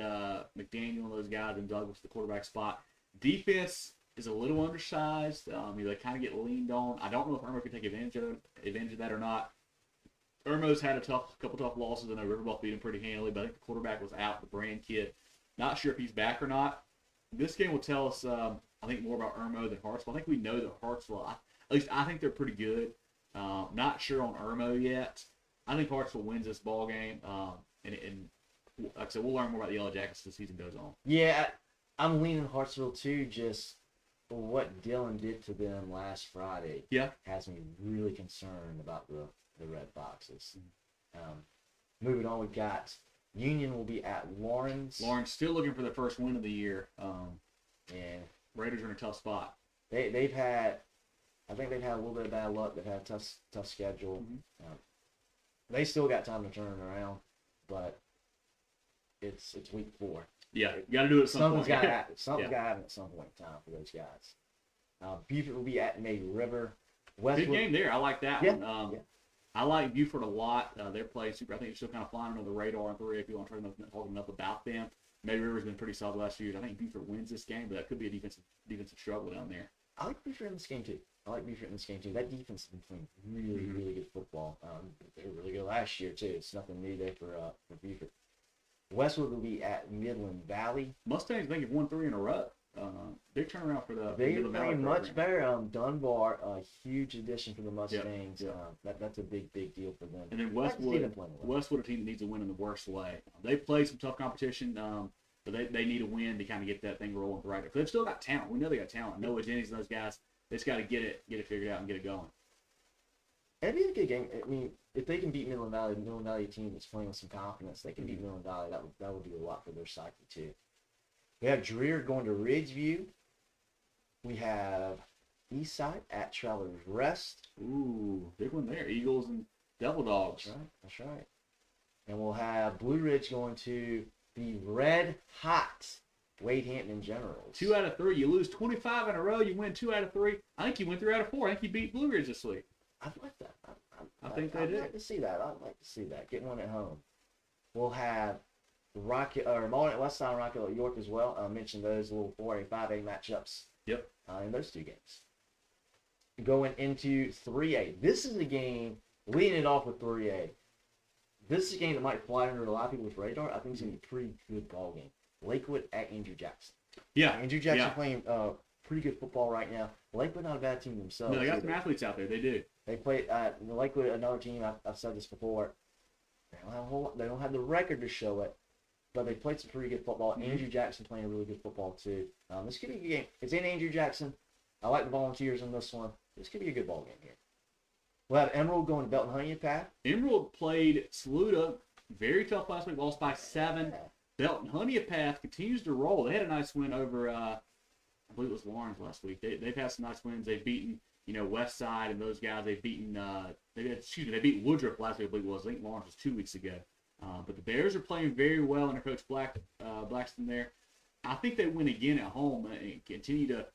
McDaniel and those guys, and Douglas, the quarterback spot. Defense is a little undersized. They kind of get leaned on. I don't know if Irma can take advantage of that or not. Irma's had a couple tough losses. I know Riverbuff beat him pretty handily, but I think the quarterback was out, the brand kid. Not sure if he's back or not. This game will tell us, I think, more about Irma than Hartsville. I think we know that Hartsville, at least I think they're pretty good. Not sure on Irma yet. I think Hartsville wins this ball game. And like I said, we'll learn more about the Yellow Jackets as the season goes on. Yeah, I'm leaning Hartsville too, just what Dylan did to them last Friday has me really concerned about the Red Foxes. Moving on, we've got Union will be at Lawrence. Lawrence still looking for their first win of the year. And Raiders are in a tough spot. I think they've had a little bit of bad luck. They've had a tough schedule. They still got time to turn it around, but it's week 4. Yeah, you got to do it at some point. Something's got to happen at some point in time for those guys. Beaufort will be at May River. Good game there. I like that one. I like Buford a lot. They're playing super. I think they're still kind of flying under the radar on 3A if you want to talk enough about them. Maybe River's been pretty solid the last few years. I think Buford wins this game, but that could be a defensive struggle down there. I like Buford in this game too. That defense has been playing really, really good football. They were really good last year too. It's nothing new there for Buford. Westwood will be at Midland Valley. Mustangs, I think, have won 3 in a row. Big turnaround for the They're Midland Valley playing program. much better. Dunbar, a huge addition for the Mustangs. Yep. That's a big deal for them. And then Westwood, a team that needs to win in the worst way. They played some tough competition, but they need a win to kind of get that thing rolling right. Because they've still got talent. We know they got talent. Noah Jennings and those guys, they just got to get it figured out and get it going. It'd be a good game. I mean, if they can beat Midland Valley team that's playing with some confidence, they can beat Midland Valley. That would do a lot for their psyche too. We have Dreer going to Ridgeview. We have Eastside at Travelers Rest. Ooh, big one there. Eagles and Devil Dogs. That's right. And we'll have Blue Ridge going to the Red Hot Wade Hampton Generals. 2 out of 3. You lose 25 in a row. You win 2 out of 3. I think you win 3 out of 4. I think you beat Blue Ridge this week. I'd like that. I think they do. I'd like to see that. Get one at home. We'll have Mullen at Westside and Rockville at York as well. I mentioned those little 4A, 5A matchups. Yep. In those 2 games. Going into 3A. This is a game, leading it off with 3A. This is a game that might fly under a lot of people's radar. I think it's going to be a pretty good ball game. Lakewood at Andrew Jackson. Yeah. Andrew Jackson playing pretty good football right now. Lakewood not a bad team themselves. No, they got some athletes out there. They do. They play Lakewood, another team. I've said this before. They don't have the record to show it, but they played some pretty good football. Mm-hmm. Andrew Jackson playing really good football too. This could be a good game. It's in Andrew Jackson. I like the Volunteers in this one. This could be a good ball game here. We'll have Emerald going to Belton Honeypath. Emerald played Saluda very tough last week, lost by 7. Yeah. Belton Honeypath continues to roll. They had a nice win over, I believe it was Lawrence last week. They've had some nice wins. They've beaten, West Side and those guys. They've beaten, they beat Woodruff last week, I believe it was. I think Lawrence was 2 weeks ago. But the Bears are playing very well under Coach Blackston there. I think they win again at home and continue to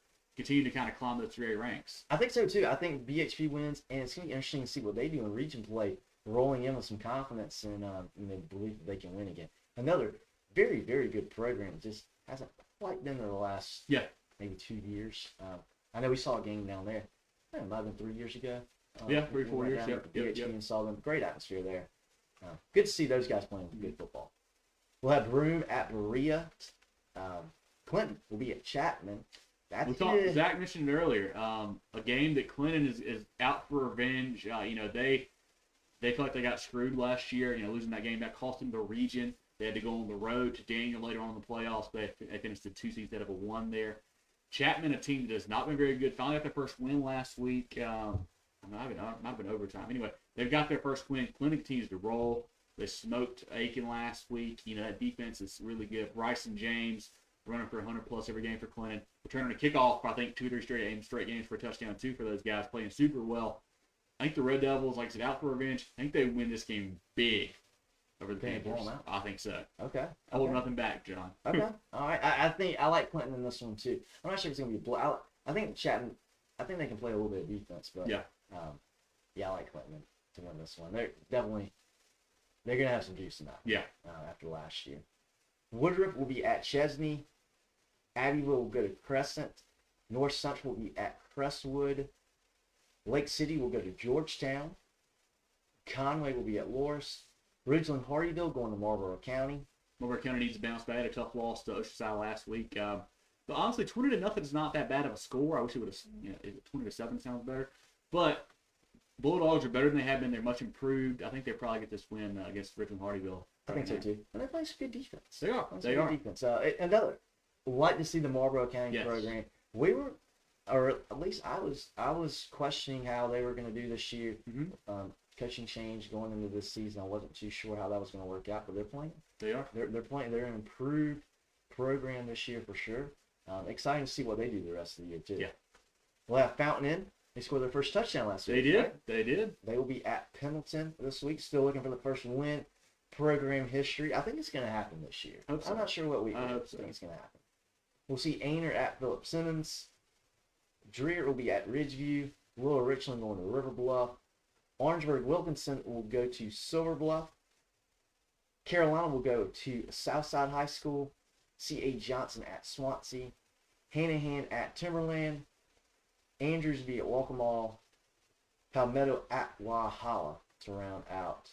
kind of climb those 3A ranks. I think so too. I think BHP wins, and it's going to be interesting to see what they do in region play, rolling in with some confidence and the belief that they can win again. Another very, very good program. Just hasn't quite been there the last maybe 2 years. I know we saw a game down there. It might have been 3 years ago. 3, 4 years. BHP and saw them. Great atmosphere there. Good to see those guys playing good football. We'll have Broome at Berea. Clinton will be at Chapman. Zach mentioned it earlier. A game that Clinton is out for revenge. They feel like they got screwed last year. Losing that game that cost them the region. They had to go on the road to Daniel later on in the playoffs. They finished the 2 seeds instead of a 1 there. Chapman, a team that has not been very good, finally got their first win last week. Might have been overtime. Anyway, they've got their first win. Clinton continues to roll. They smoked Aiken last week. That defense is really good. Bryson James running for 100+ every game for Clinton. Returning a kickoff, I think 2 or 3 straight games for a touchdown, 2 for those guys, playing super well. I think the Red Devils, like I said, out for revenge. I think they win this game big over the Panthers. I think so. Okay. Hold nothing back, John. Okay. All right. I think I like Clinton in this one too. I'm not sure it's going to be a blow. I think Chapman. I think they can play a little bit of defense, but I like Clinton to win this one. They're going to have some juice in that. Yeah. After last year, Woodruff will be at Chesney. Abbeville will go to Crescent. North Central will be at Crestwood. Lake City will go to Georgetown. Conway will be at Loris. Ridgeland Hardyville going to Marlboro County. Marlboro County needs to bounce back. A tough loss to Oceanside last week. But honestly, 20-0 is not that bad of a score. I wish it would have, 20-7 sounds better. But Bulldogs are better than they have been. They're much improved. I think they'll probably get this win against Ridgeland Hardyville. I think so too. And they play some good defense. They are. They are. Defense. Like to see the Marlboro County program. We were, or at least I was questioning how they were going to do this year. Mm-hmm. Coaching change going into this season. I wasn't too sure how that was going to work out, but they're playing. They are. They're playing. They're an improved program this year for sure. Exciting to see what they do the rest of the year too. Yeah. We'll have Fountain Inn. They scored their first touchdown last week. They did. Right? They did. They will be at Pendleton this week. Still looking for the first win. Program history. I think it's going to happen this year. Hope so. I'm not sure what week. I I hope so. think it's going to happen. We'll see Ainer at Philip Simmons. Dreer will be at Ridgeview. Little Richland going to River Bluff. Orangeburg Wilkinson will go to Silver Bluff. Carolina will go to Southside High School. C.A. Johnson at Swansea. Hanahan at Timberland. Andrewsby at Waccamaw. Palmetto at Walhalla to round out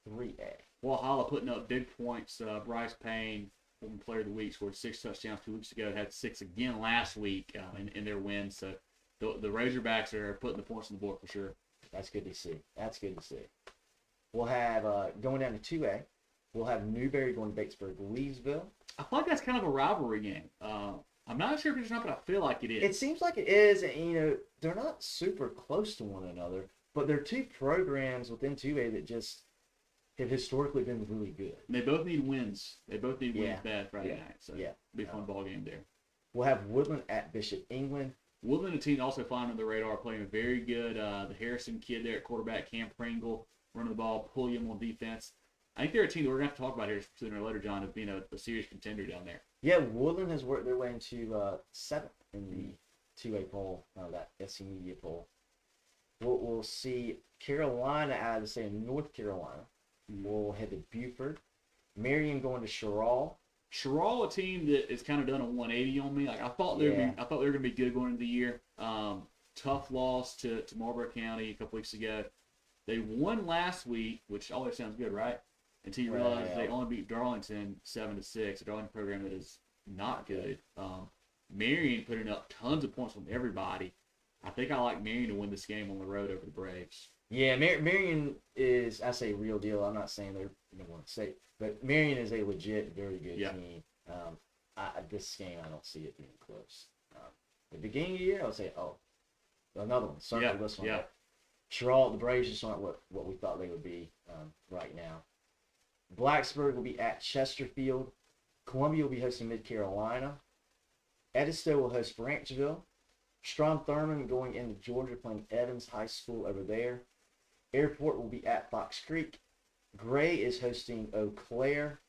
3A. Walhalla putting up big points. Bryce Payne, former player of the week, scored 6 touchdowns 2 weeks ago. Had 6 again last week in their win. So the Razorbacks are putting the points on the board for sure. That's good to see. We'll have, going down to 2A, we'll have Newberry going to Batesburg, Leesville. I feel like that's kind of a rivalry game. I'm not sure if it's not, but I feel like it is. It seems like it is, and, they're not super close to one another, but they're two programs within 2A that just have historically been really good. And they both need wins. They both need wins bad Friday night, so it'll be a fun ball game there. We'll have Woodland at Bishop England. Woodland, a team also flying on the radar, playing a very good. The Harrison kid there at quarterback, Cam Pringle, running the ball, Pulliam on defense. I think they're a team that we're going to have to talk about here sooner or later, John, of being a serious contender down there. Yeah, Woodland has worked their way into 7th in the 2A poll, that SC Media poll. We'll see Carolina out of the state of North Carolina. We'll head to Buford. Marion going to Sherrall. Sherrall, a team that has kind of done a 180 on me. Like I thought they were going to be good going into the year. Tough loss to Marlboro County a couple weeks ago. They won last week, which always sounds good, right? Until you realize they only beat Darlington 7-6, a Darlington program that is not good. Marion putting up tons of points from everybody. I think I like Marion to win this game on the road over the Braves. Yeah, Marion is, I say, real deal. I'm not saying they're number one state, but Marion is a legit, very good team. This game, I don't see it being close. At the beginning of the year, I would say, another one. Certainly this one. Yeah. Sherrall, the Braves just aren't what we thought they would be right now. Blacksburg will be at Chesterfield. Columbia will be hosting Mid-Carolina. Edisto will host Branchville. Strom-Thurmond going into Georgia, playing Evans High School over there. Airport will be at Fox Creek. Gray is hosting Eau Claire.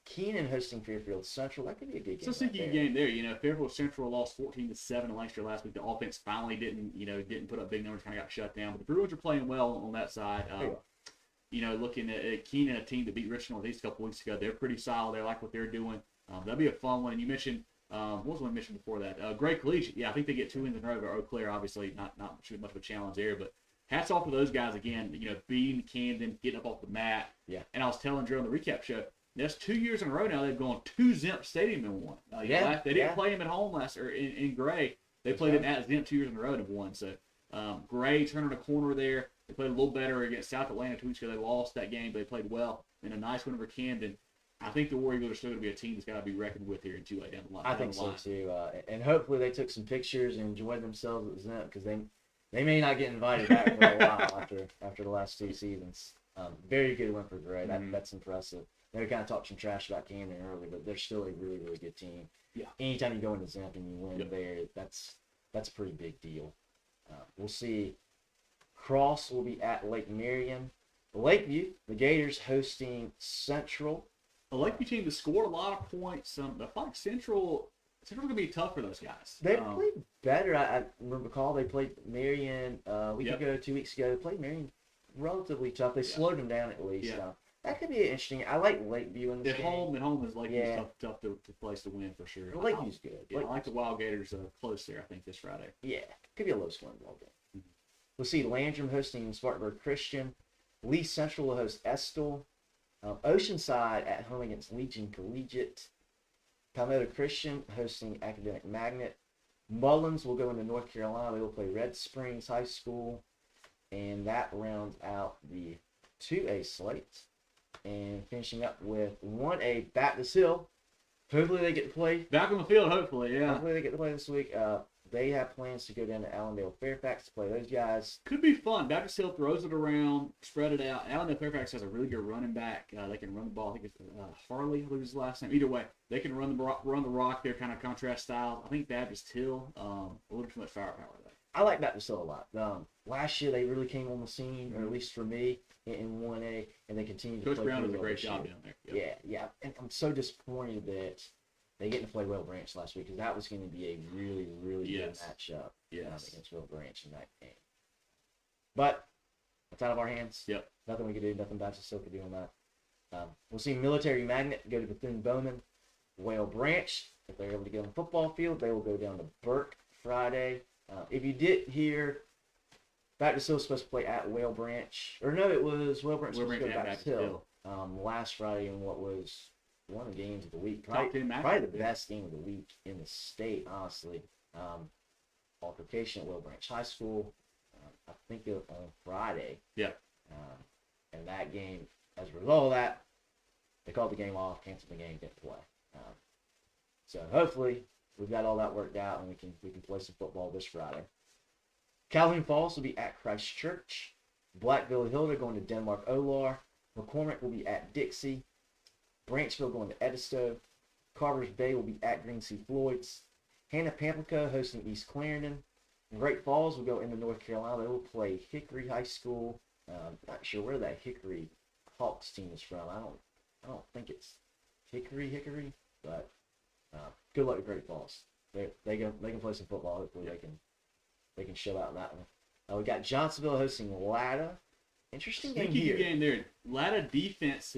Keenan hosting Fairfield Central. That could be a good game. It's a sneaky game there. Fairfield Central lost 14-7 to Lancaster last week. The offense finally didn't put up big numbers, kind of got shut down. But the Bruins are playing well on that side. Looking at Keenan, a team that beat Richmond Northeast a couple weeks ago, they're pretty solid. They like what they're doing. That'll be a fun one. And you mentioned, what was the one I mentioned before that? Gray Collegiate. Yeah, I think they get 2 wins in a row over Eau Claire. Obviously, not much of a challenge there, but hats off to those guys again. Beating Camden, getting up off the mat. Yeah. And I was telling Drew on the recap show, that's 2 years in a row now. They've gone to Zemp Stadium and won. They didn't play him at home last or in Gray. They played him at Zemp 2 years in a row and have won. So Gray turning a corner there. They played a little better against South Atlanta 2 weeks ago. They lost that game, but they played well. And a nice win over Camden. I think the War Eagles are still going to be a team that's got to be reckoned with here in 2A down the line. I think so too. And hopefully they took some pictures and enjoyed themselves at Zemp, because they may not get invited back for a while after the last 2 seasons. Very good win for Gray. That's impressive. They kind of talked some trash about Camden earlier, but they're still a really, really good team. Yeah. Anytime you go into Zemp and you win there, that's a pretty big deal. We'll see. Cross will be at Lake Marion. Lakeview, the Gators hosting Central. The Lakeview team that scored a lot of points. I feel like Central's going to be tough for those guys. They played better. I recall they played Marion a week ago, 2 weeks ago. They played Marion relatively tough. They slowed them down at least. Yeah. That could be interesting. I like Lakeview in this game. At home is Lakeview's tough to place to win for sure. Well, Lakeview's good. Yeah, I like the Wild Gators close there, I think, this Friday. Yeah, could be a low-scoring ball game. Mm-hmm. We'll see Landrum hosting Spartanburg Christian. Lee Central will host Estill. Oceanside at home against Legion Collegiate. Palmetto Christian hosting Academic Magnet. Mullins will go into North Carolina. They will play Red Springs High School. And that rounds out the 2A slate. And finishing up with 1A, Baptist Hill. Hopefully they get to play. Back on the field, hopefully, yeah. Hopefully they get to play this week. They have plans to go down to Allendale Fairfax to play those guys. Could be fun. Baptist Hill throws it around, spread it out. Allendale Fairfax has a really good running back. They can run the ball. I think it's Harley, I believe his last name. Either way, they can run the rock. They're kind of contrast styles. I think Baptist Hill, a little too much firepower there. I like Baptist Hill a lot. Last year they really came on the scene, or at least for me, in 1A, and they continue to play. Coach Brown does a great job down there. Yep. Yeah. And I'm so disappointed that they get to play Will Branch last week, because that was going to be a really, really good matchup against Will Branch in that game. But It's out of our hands. Yep. Nothing we can do. Nothing Baptist Hill can do on that. We'll see Military Magnet go to Bethune-Bowman. Whale Branch, if they're able to get on the football field, they will go down to Burke Friday. If you did hear, Baptist Hill was supposed to play at Whale Branch. Or no, it was Whale Branch supposed to go to Baptist Hill. Last Friday in what was one of the games of the week. Probably the best game of the week in the state, honestly. Altercation at Whale Branch High School, I think it was on Friday. Yeah. And that game, as a result of that, they called the game off, canceled the game, didn't play. So hopefully we've got all that worked out and we can play some football this Friday. Calhoun Falls will be at Christ Church. Blackville Hill, they're going to Denmark Olar. McCormick will be at Dixie. Branchville going to Edisto. Carver's Bay will be at Green Sea Floyd's. Hanna Pamplico hosting East Clarendon. Great Falls will go into North Carolina. They will play Hickory High School. Not sure where that Hickory Hawks team is from. I don't think it's Hickory, but good luck to Great Falls. They can play some football. Hopefully they can show out in that one. We got Johnsonville hosting Latta. Interesting game here. Game there. Latta defense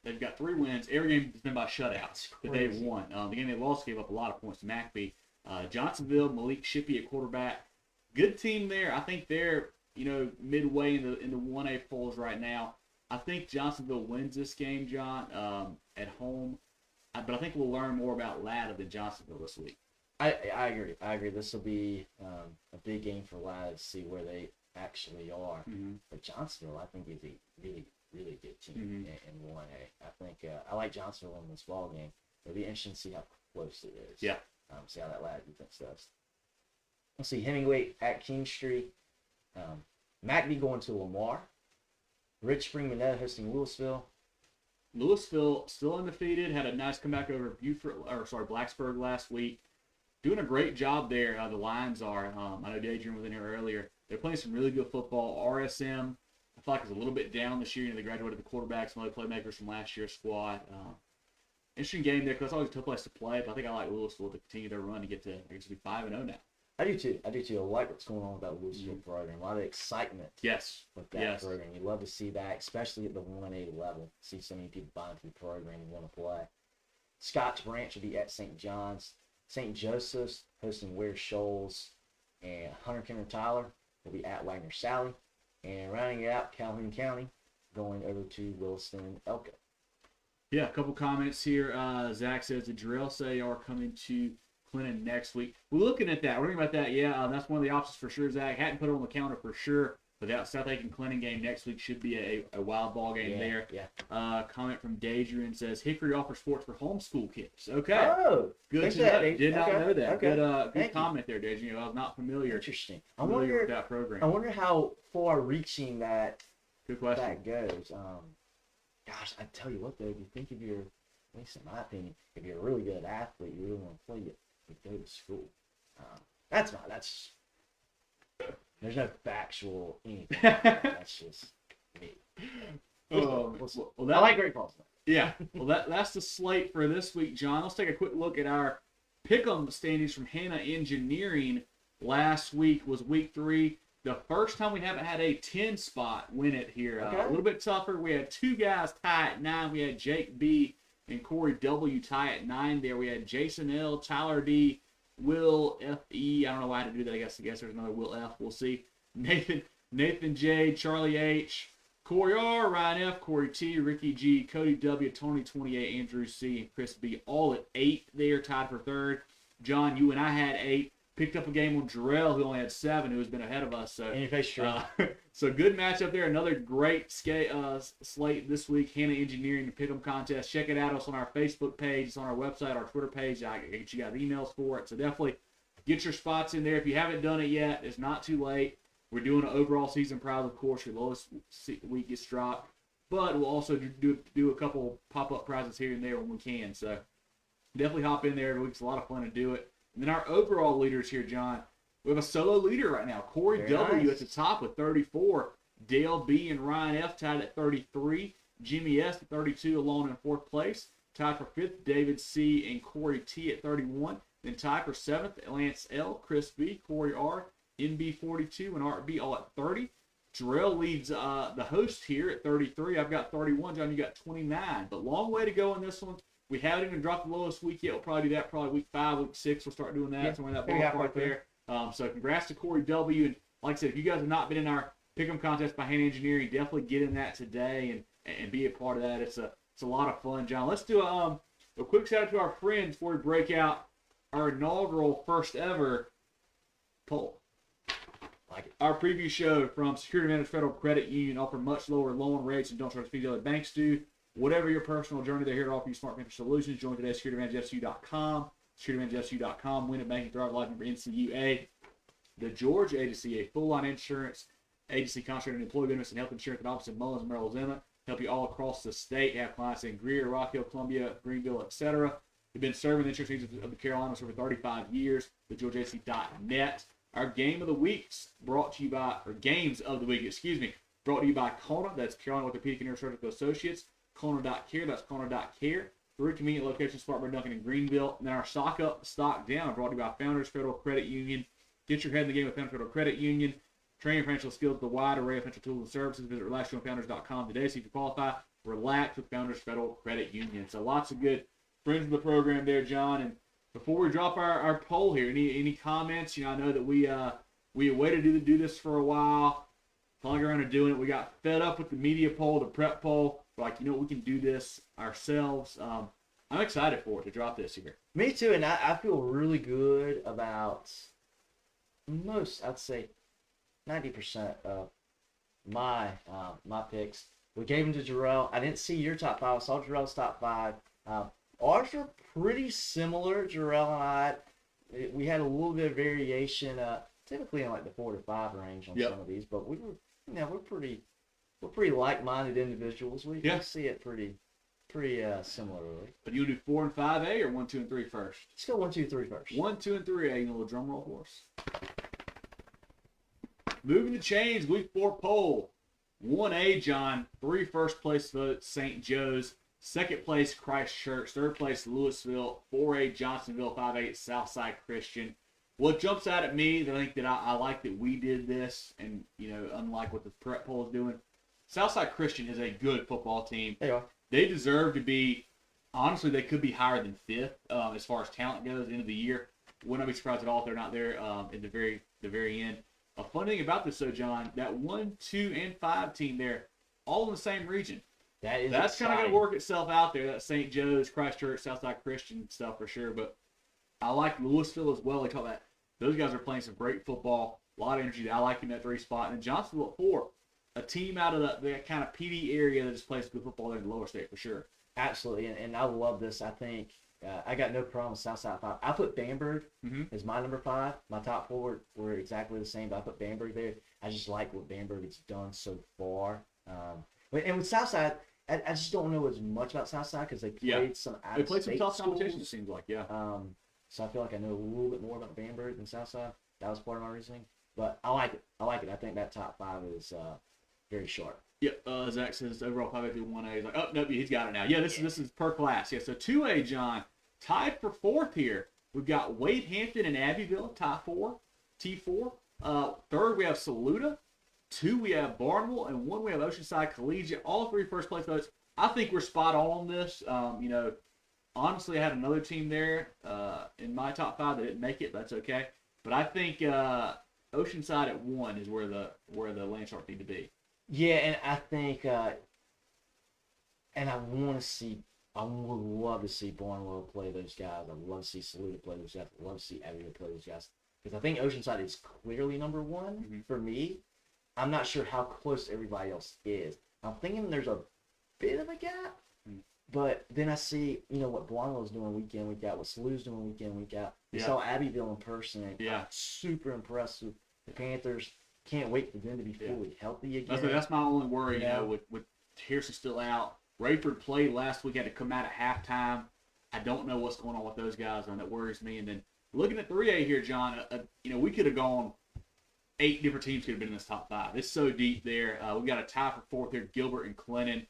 they've got 3 wins. Every game has been by shutouts that they've won. The game they lost gave up a lot of points to McAfee. Johnsonville, Malik Shippey at quarterback. Good team there. I think they're midway in the 1A polls right now. I think Johnsonville wins this game, John, at home. But I think we'll learn more about Latta than Johnsonville this week. I agree. This will be a big game for Latta to see where they actually are. Mm-hmm. But Johnsonville, I think, is a really, really good team in 1A. I think I like Johnsonville in this ball game. It'll be interesting to see how close it is. Yeah. See how that Latta defense does. Let's see Hemingway at King Street. McAfee going to Lamar. Rich Spring Minette hosting Louisville. Louisville still undefeated. Had a nice comeback over Blacksburg last week. Doing a great job there. The Lions are. I know Adrian was in here earlier. They're playing some really good football. RSM, I feel like, is a little bit down this year. They graduated the quarterbacks, some other playmakers from last year's squad. Interesting game there because it's always a tough place to play. But I think I like Louisville to continue their run to get to, I guess, be 5-0 now. I do too. I like what's going on with that Louisville program. A lot of excitement. Yes. With that program. You love to see that, especially at the 1A level. See so many people buy into the program and want to play. Scotch Branch will be at St. John's. St. Joseph's hosting Ware Shoals. And Hunter Kenner Tyler will be at Wagner Sally. And rounding it out, Calhoun County going over to Williston Elko. Yeah, a couple comments here. Zach says the drill say are coming to Clinton next week. We're looking at that. We're thinking about that. Yeah, that's one of the options for sure, Zach. Hadn't put it on the calendar for sure, but that South Aiken Clinton game next week should be a wild ball game there. Yeah. Comment from Dadrian says Hickory offers sports for homeschool kids. Okay. Oh, good to know. Did not know that. Okay. Good comment there, Dadrian. I was not familiar. Interesting. With that program. I wonder how far-reaching that good question. That goes. Gosh, I tell you what though, if you think of at least in my opinion, if you're a really good athlete, you really want to play it. Go to school. There's no factual anything. That's just me. I like Great Falls. Yeah. Well, that's the slate for this week, John. Let's take a quick look at our pick'em standings from Hanna Engineering. Last week was week 3. The first time we haven't had a 10 spot win it here. Okay. A little bit tougher. We had 2 guys tie at 9. We had Jake B. and Corey W. tie at 9 there. We had Jason L., Tyler D., Will F.E. I don't know why I had to do that. I guess there's another Will F. We'll see. Nathan J., Charlie H., Corey R., Ryan F., Corey T., Ricky G., Cody W., Tony 28, Andrew C., and Chris B. All at 8 there, tied for 3rd. John, you and I had 8. Picked up a game on Jarrell, who only had 7, who has been ahead of us. So, in your face, so good matchup there. Another great slate this week. Hanna Engineering the Pick'em contest. Check it out. It's on our Facebook page. It's on our website, our Twitter page. I get you guys emails for it. So definitely get your spots in there. If you haven't done it yet, it's not too late. We're doing an overall season prize, of course. Your lowest week gets dropped. But we'll also do a couple pop-up prizes here and there when we can. So definitely hop in there every week. It's a lot of fun to do it. And then our overall leaders here, John. We have a solo leader right now. Corey Very W. nice. At the top with 34. Dale B. and Ryan F. tied at 33. Jimmy S. at 32 alone in 4th place. Tied for 5th, David C. and Corey T. at 31. Then tied for 7th, Lance L., Chris B., Corey R., NB 42, and Art B. all at 30. Jarrell leads the host here at 33. I've got 31. John, you got 29. But long way to go in this one. We haven't even dropped the lowest week yet. We'll probably do that probably week 5, week 6. We'll start doing that. Yeah, somewhere in that maybe ballpark there. So congrats to Corey W. And like I said, if you guys have not been in our Pick'em contest by Hanna Engineering, definitely get in that today and be a part of that. It's a lot of fun, John. Let's do a quick shout out to our friends before we break out our inaugural first ever poll. Like it. Our preview show from Security Advantage Federal Credit Union offer much lower loan rates and don't charge fees other banks do. Whatever your personal journey, they're here to offer you smart financial solutions. Join today at SecurityAdvantageFU.com. SecurityAdvantageFU.com. Win a banking thrive life member NCUA. The Georgia Agency, a full-line insurance agency concentrated on employee benefits and health insurance with office in Mullins and Merrill's Emmett. Help you all across the state. Have clients in Greer, Rock Hill, Columbia, Greenville, etc. We've been serving the insurance needs of the Carolinas for over 35 years. The GeorgiaAgency.net. Our game of the week's brought to you by, or games of the week, brought to you by Kona. That's Carolina Orthopedic and Neurosurgical Associates. Kona.care. That's Kona.care. 3 convenient locations, Spartanburg, Duncan, and Greenville. And then our stock up, stock down, brought to you by Founders Federal Credit Union. Get your head in the game with Founders Federal Credit Union. Training financial skills with a wide array of financial tools and services. Visit RelaxWithFounders.com today. See if you qualify. Relax with Founders Federal Credit Union. So lots of good friends of the program there, John. And before we drop our poll here, any comments? I know that we waited to do this for a while. Finally got around to doing it. We got fed up with the media poll, the prep poll. We're like, we can do this ourselves. I'm excited for it to drop this here. Me too, and I feel really good about most, I'd say 90% of my picks. We gave them to Jarrell. I didn't see your top 5. I saw Jarrell's top 5. Ours were pretty similar, Jarrell and I. We had a little bit of variation, typically in like the 4 to 5 range on some of these, but we're pretty like-minded individuals. We see it pretty similarly. But you do 4 and 5A or 1, 2, and 3 first? Let's go 1, 2, 3 first. 1, 2, and 3A. You know, a little drum roll for us. Moving the Chains, week 4 poll. 1A, John. 3 first place votes, St. Joe's. 2nd place, Christchurch. 3rd place, Louisville. 4A, Johnsonville. 5A, Southside Christian. What jumps out at me, that I think that I like that we did this, and unlike what the prep poll is doing, Southside Christian is a good football team. They are. They deserve to be. Honestly, they could be higher than 5th as far as talent goes. At the end of the year, would not be surprised at all if they're not there at the very end. A fun thing about this, though, John, that 1, 2, and 5 team there, all in the same region. That's kind of going to work itself out there. That St. Joe's, Christchurch, Southside Christian stuff for sure. But I like Louisville as well. They talk about those guys are playing some great football, a lot of energy. I like him at 3 spot. And Johnsonville at 4, a team out of that kind of PD area that just plays good football there in the lower state for sure. Absolutely, and I love this. I think I got no problem with Southside 5. I put Bamberg as my number 5. My top 4 were exactly the same, but I put Bamberg there. I just like what Bamberg has done so far. And with Southside, I just don't know as much about Southside because they played some out-of-state They played some tough schools. competition, it seems like, So I feel like I know a little bit more about Bamberg than Southside. That was part of my reasoning. But I like it. I think that top 5 is very sharp. Yep, Zach says overall 5A through 1A. He's like, oh, no, he's got it now. Yeah, this is per class. Yeah, so 2A, John, tied for 4th here. We've got Wade Hampton and Abbeville, tie 4, T4. 3rd, we have Saluda. 2, we have Barnwell. And 1, we have Oceanside Collegiate. All 3 first place votes. I think we're spot on this. Honestly, I had another team there in my top 5 that didn't make it. That's okay. But I think Oceanside at 1 is where the Landsharks need to be. Yeah, and I think, and I would love to see Barnwell play those guys. I'd love to see Saluda play those guys. I'd love to see Abbeville play those guys. Because I think Oceanside is clearly number 1 for me. I'm not sure how close everybody else is. I'm thinking there's a bit of a gap. But then I see, what Barnwell's doing week in, week out, what Saluda's doing week in, week out. I saw Abbeville in person, and I'm super impressed with the Panthers. Can't wait for them to be fully healthy again. That's my only worry, with Harrison still out. Rayford played last week, had to come out at halftime. I don't know what's going on with those guys, and that worries me. And then looking at 3A here, John, we could have gone 8 different teams could have been in this top 5. It's so deep there. We've got a tie for 4th here, Gilbert and Clinton.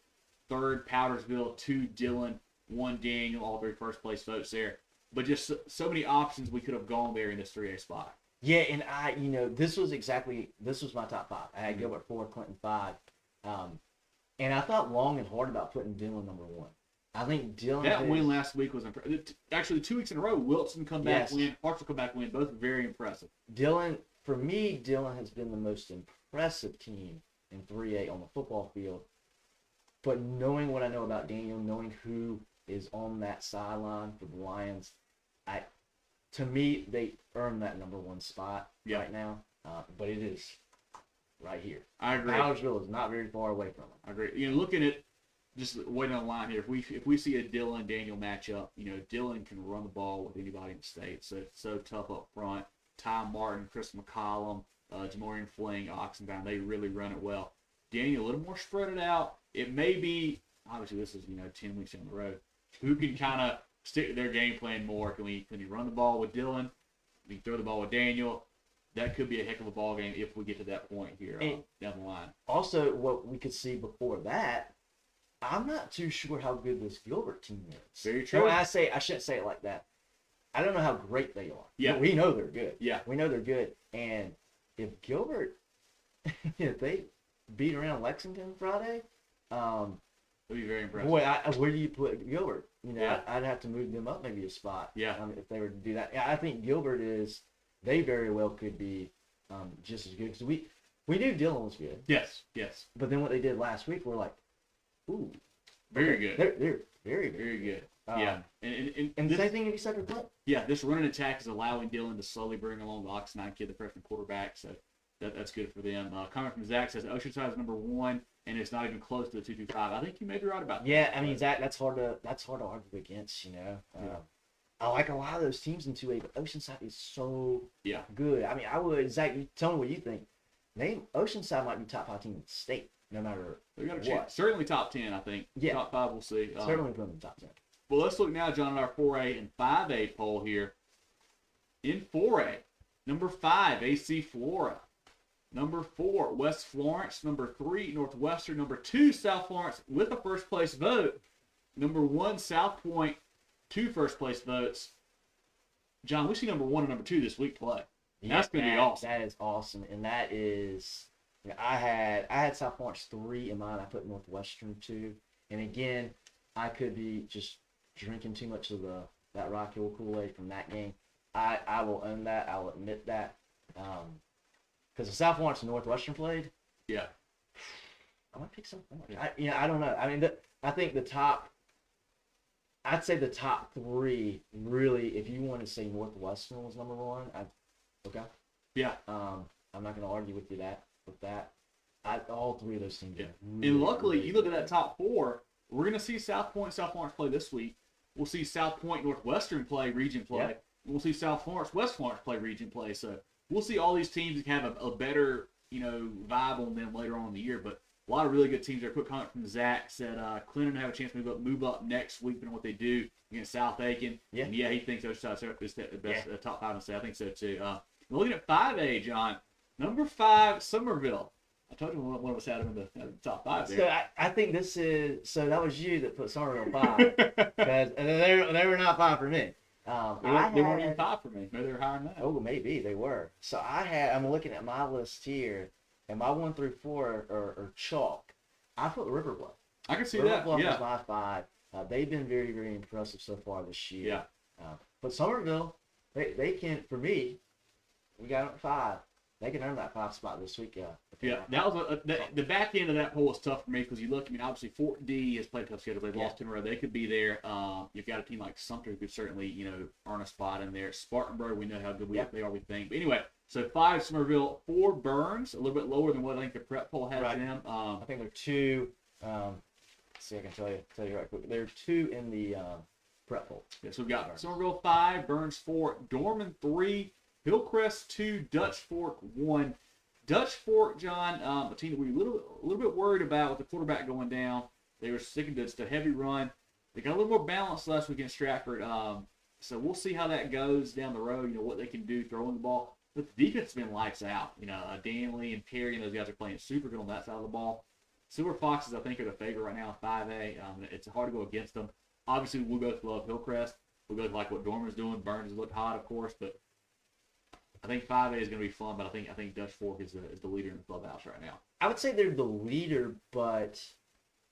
3rd, Powdersville. 2, Dillon. 1, Daniel. All 3 first place votes there. But just so many options we could have gone there in this 3A spot. Yeah, and this was my top 5. I had Gilbert 4, Clinton 5. And I thought long and hard about putting Dillon number 1. I think Dillon. That win last week was impressive. Actually, 2 weeks in a row, Wilson come back win, Hartsville come back win, both very impressive. Dillon has been the most impressive team in 3A on the football field. But knowing what I know about Daniel, knowing who is on that sideline for the Lions, to me, they earn that number 1 spot right now. But it is right here. I agree. Powdersville is not very far away from them. I agree. Looking at just waiting on the line here, if we see a Dillon Daniel matchup, Dillon can run the ball with anybody in the state. So it's so tough up front. Ty Martin, Chris McCollum, Jamorian Fling, Oxenbound, they really run it well. Daniel a little more spread it out. It may be, obviously this is 10 weeks down the road. Who can kind of stick to their game plan more? Can we run the ball with Dillon? Can we throw the ball with Daniel? That could be a heck of a ball game if we get to that point here down the line. Also, what we could see before that, I'm not too sure how good this Gilbert team is. Very true. I shouldn't say it like that. I don't know how great they are. Yeah. But we know they're good. Yeah. We know they're good. And if Gilbert, if they beat around Lexington Friday, that'd be very impressive. Boy, where do you put Gilbert? I'd have to move them up maybe a spot. Yeah. If they were to do that. Yeah, I think Gilbert they very well could be just as good. Because we knew Dillon was good. Yes. But then what they did last week, we're like, ooh. Very good. They're very, very good. Yeah. And the same thing if you said for Pointe. Yeah, this running attack is allowing Dillon to slowly bring along the Oxnard kid, the freshman quarterback. So that's good for them. Comment from Zach says Oceanside is number 1, and it's not even close to the 225. I think you may be right about that. Yeah, I mean, Zach, that's hard to argue against, I like a lot of those teams in 2A, but Oceanside is so good. I mean, Zach, you tell me what you think. Oceanside might be top 5 team in the state, no matter they got a chance. Certainly top 10, I think. Yeah. Top 5, we'll see. Certainly put them in the top 10. Well, let's look now, John, at our 4A and 5A poll here. In 4A, number 5, AC Flora. Number 4, West Florence. Number 3, Northwestern. Number 2, South Florence with a first-place vote. Number 1, South Pointe, 2 first-place votes. John, we see number 1 and number 2 this week play. That's going to be awesome. That is awesome, and that is I had South Florence 3 in mine. I put Northwestern 2, and again, I could be just drinking too much of that Rock Hill Kool-Aid from that game. I will own that. I'll admit that. Because the South Florence and Northwestern played. Yeah. I might pick South Florence. I don't know. I mean, I think I'd say the top 3 really. If you want to say Northwestern was number 1, okay. Yeah. I'm not going to argue with you with that. All 3 of those teams. Yeah. Really, and luckily, really you look at that top 4. We're going to see South Pointe, South Florence play this week. We'll see South Pointe, Northwestern play region play. Yep. We'll see South Florence, West Florence play region play. So we'll see all these teams have a better, vibe on them later on in the year. But a lot of really good teams there. Quick comment from Zach said Clinton have a chance to move up next week, depending on what they do against South Aiken. Yeah. And he thinks Oceanside is the best top 5 in the state. I think so too. Looking at 5A, John, number 5, Summerville. I told you one of us had them in the top 5 there. So I think this is that was you that put Summerville 5 because they were not 5 for me. They weren't even 5 for me. Maybe they were higher than that. Oh, maybe they were. So I'm looking at my list here, and my 1 through 4 are chalk. I put River Bluff. I can see River that. Bluff is my 5. They've been very, very impressive so far this year. Yeah. But Summerville, they can, for me, we got them at 5. They can earn that 5 spot this week. Yeah, that was the back end of that poll was tough for me because you look. I mean, obviously Fort D has played a tough schedule. They've lost 10 in a row. They could be there. You've got a team like Sumter who could certainly earn a spot in there. Spartanburg, we know how good they are. We think. But anyway, so 5 Summerville, 4 Burns, a little bit lower than what I think the prep poll has them. I think they're 2. Let's see, I can tell you right quick. They're 2 in the prep poll. Yeah, so we've got Summerville 5, Burns 4, Dorman 3. Hillcrest 2, Dutch Fork 1. Dutch Fork, John, a team that we were a little bit worried about with the quarterback going down. They were sticking to just a heavy run. They got a little more balance last week in Stratford. So we'll see how that goes down the road, what they can do throwing the ball. But the defense has been lights out. Danley and Perry and those guys are playing super good on that side of the ball. Silver Foxes, I think, are the favorite right now in 5A. It's hard to go against them. Obviously, we'll both love Hillcrest. We'll go like what Dorman's doing. Burns has looked hot, of course, but I think 5A is going to be fun, but I think Dutch Fork is the leader in the clubhouse right now. I would say they're the leader, but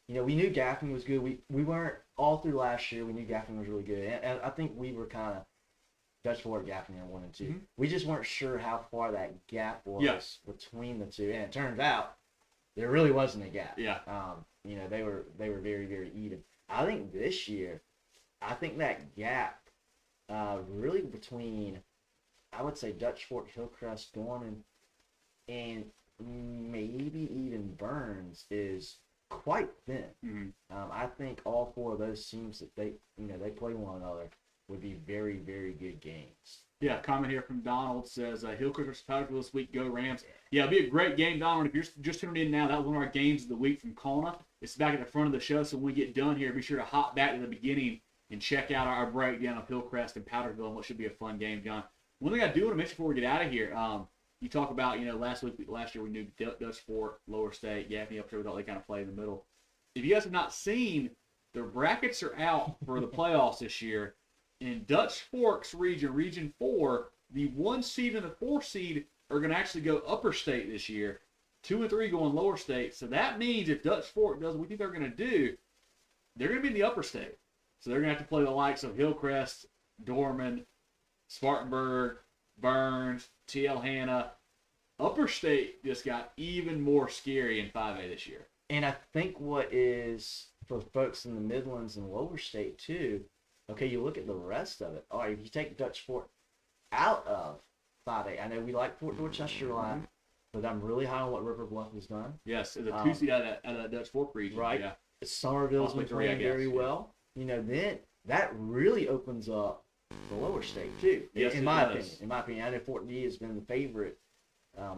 we knew Gaffney was good. We weren't all through last year. We knew Gaffney was really good, and I think we were kind of Dutch Fork, Gaffney are 1 and 2. Mm-hmm. We just weren't sure how far that gap was between the two, and it turns out there really wasn't a gap. Yeah. They were very, very even. I think this year, that gap really between, I would say, Dutch Fork, Hillcrest, Dorman, and maybe even Burns is quite thin. Mm-hmm. I think all 4 of those teams that they play one another would be very, very good games. Yeah, comment here from Donald says, Hillcrest versus Powdersville this week, go Rams. Yeah, it'll be a great game, Donald. If you're just tuning in now, that was one of our games of the week from Kona. It's back at the front of the show, so when we get done here, be sure to hop back to the beginning and check out our breakdown of Hillcrest and Powdersville and what should be a fun game, John. One thing I do want to mention before we get out of here, you talk about, last year we knew Dutch Fork, Lower State, Gaffney, Upshur, we thought they kind of play in the middle. If you guys have not seen, the brackets are out for the playoffs this year. In Dutch Fork's region, Region 4, the 1 seed and the 4 seed are going to actually go Upper State this year. 2 and 3 going Lower State. So that means if Dutch Fork does what we think they're going to do, they're going to be in the Upper State. So they're going to have to play the likes of Hillcrest, Dorman, Spartanburg, Burns, TL Hanna. Upper State just got even more scary in 5A this year. And I think what is, for folks in the Midlands and Lower State too, okay, you look at the rest of it. All right, if you take Dutch Fork out of 5A, I know we like Fort Dorchester a lot, but I'm really high on what River Bluff has done. Yes, it's a 2 seed out of that Dutch Fork region. Right. Yeah. Summerville's been playing very well. Then that really opens up the Lower State too. Yes, in my opinion, I know Fort D has been the favorite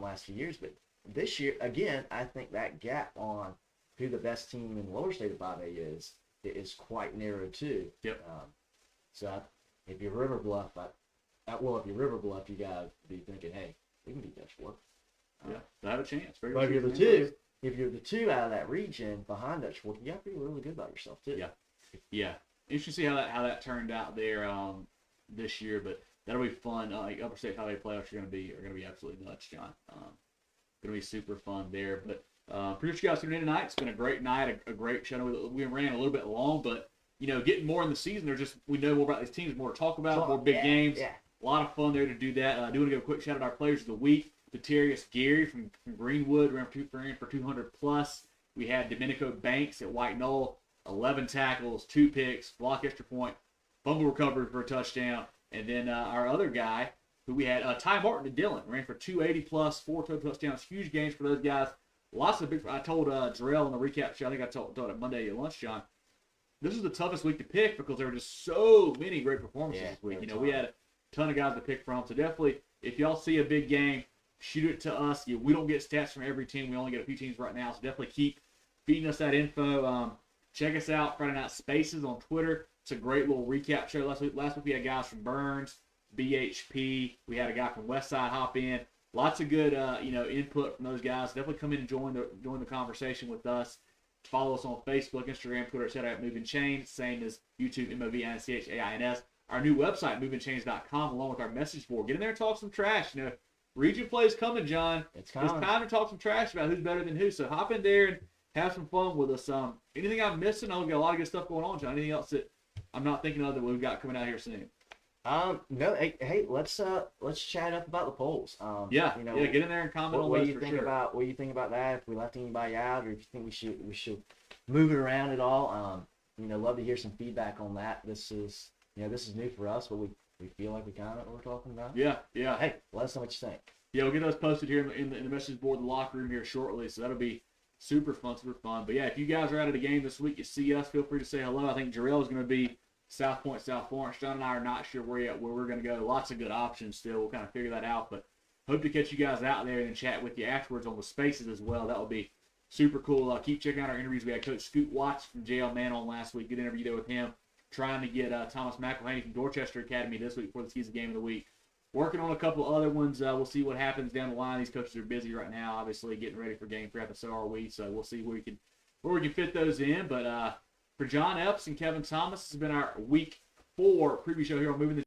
last few years, but this year again, I think that gap on who the best team in the Lower State of 5A is quite narrow too. Yep. So if you're River Bluff, you gotta be thinking, hey, we can beat Dutch Fork. Yeah, they have a chance. But if you're the 2 out of that region behind Dutch Fork, you gotta feel really good about yourself too. Yeah. Interesting to see how that turned out there this year, but that'll be fun. Like Upper State 5A playoffs are gonna be absolutely nuts, John. Gonna be super fun there. But appreciate you guys tuning in tonight. It's been a great night, a great show. We ran a little bit long, but getting more in the season, we know more about these teams, more to talk about, more big games. Yeah. A lot of fun there to do that. I do want to give a quick shout out to our players of the week. Deterius Gary from Greenwood ran for 200 plus. We had Domenico Banks at White Knoll, 11 tackles, 2 picks, block extra point, fumble recovery for a touchdown, and then our other guy who we had, Ty Martin at Dillon, ran for 280 plus, 4 total touchdowns. Huge games for those guys. Lots of big. I told Jarrell in the recap show. I think I told it Monday at lunch, John. This was the toughest week to pick because there were just so many great performances this week. We had a ton of guys to pick from. So definitely, if y'all see a big game, shoot it to us. We don't get stats from every team. We only get a few teams right now. So definitely keep feeding us that info. Check us out, Friday Night Spaces on Twitter. It's a great little recap show. Last week we had guys from Burns, BHP. We had a guy from Westside hop in. Lots of good input from those guys. Definitely come in and join the conversation with us. Follow us on Facebook, Instagram, Twitter, etc. at Movin Chains, same as YouTube, MOVINCHAINS. Our new website, movinchains.com, along with our message board. Get in there and talk some trash. Region play is coming, John. It's coming. It's time to talk some trash about who's better than who. So hop in there and have some fun with us. Anything I'm missing? We've got a lot of good stuff going on, John. Anything else that I'm not thinking of that we've got coming out here soon? No. Hey, let's chat up about the polls. Get in there and comment on what those do you for think sure. about what do you think about that? If we left anybody out, or if you think we should move it around at all? Love to hear some feedback on that. This is new for us, but we feel like we kind of know what we're talking about. Yeah. Hey, let us know what you think. Yeah, we'll get those posted here in the message board, the locker room here shortly. So that'll be super fun. But yeah, if you guys are out at a game this week, you see us, feel free to say hello. I think Jarrell is going to be South Pointe, South Florence. John and I are not sure where we're going to go. Lots of good options still. We'll kind of figure that out. But hope to catch you guys out there and chat with you afterwards on the spaces as well. That will be super cool. Keep checking out our interviews. We had Coach Scoot Watts from JL Man on last week. Good interview there with him. Trying to get Thomas McElhaney from Dorchester Academy this week before the season game of the week. Working on a couple other ones. We'll see what happens down the line. These coaches are busy right now, obviously getting ready for game prep, and so are we. So we'll see where we can fit those in. But for John Epps and Kevin Thomas, this has been our week 4 preview show here on Movin the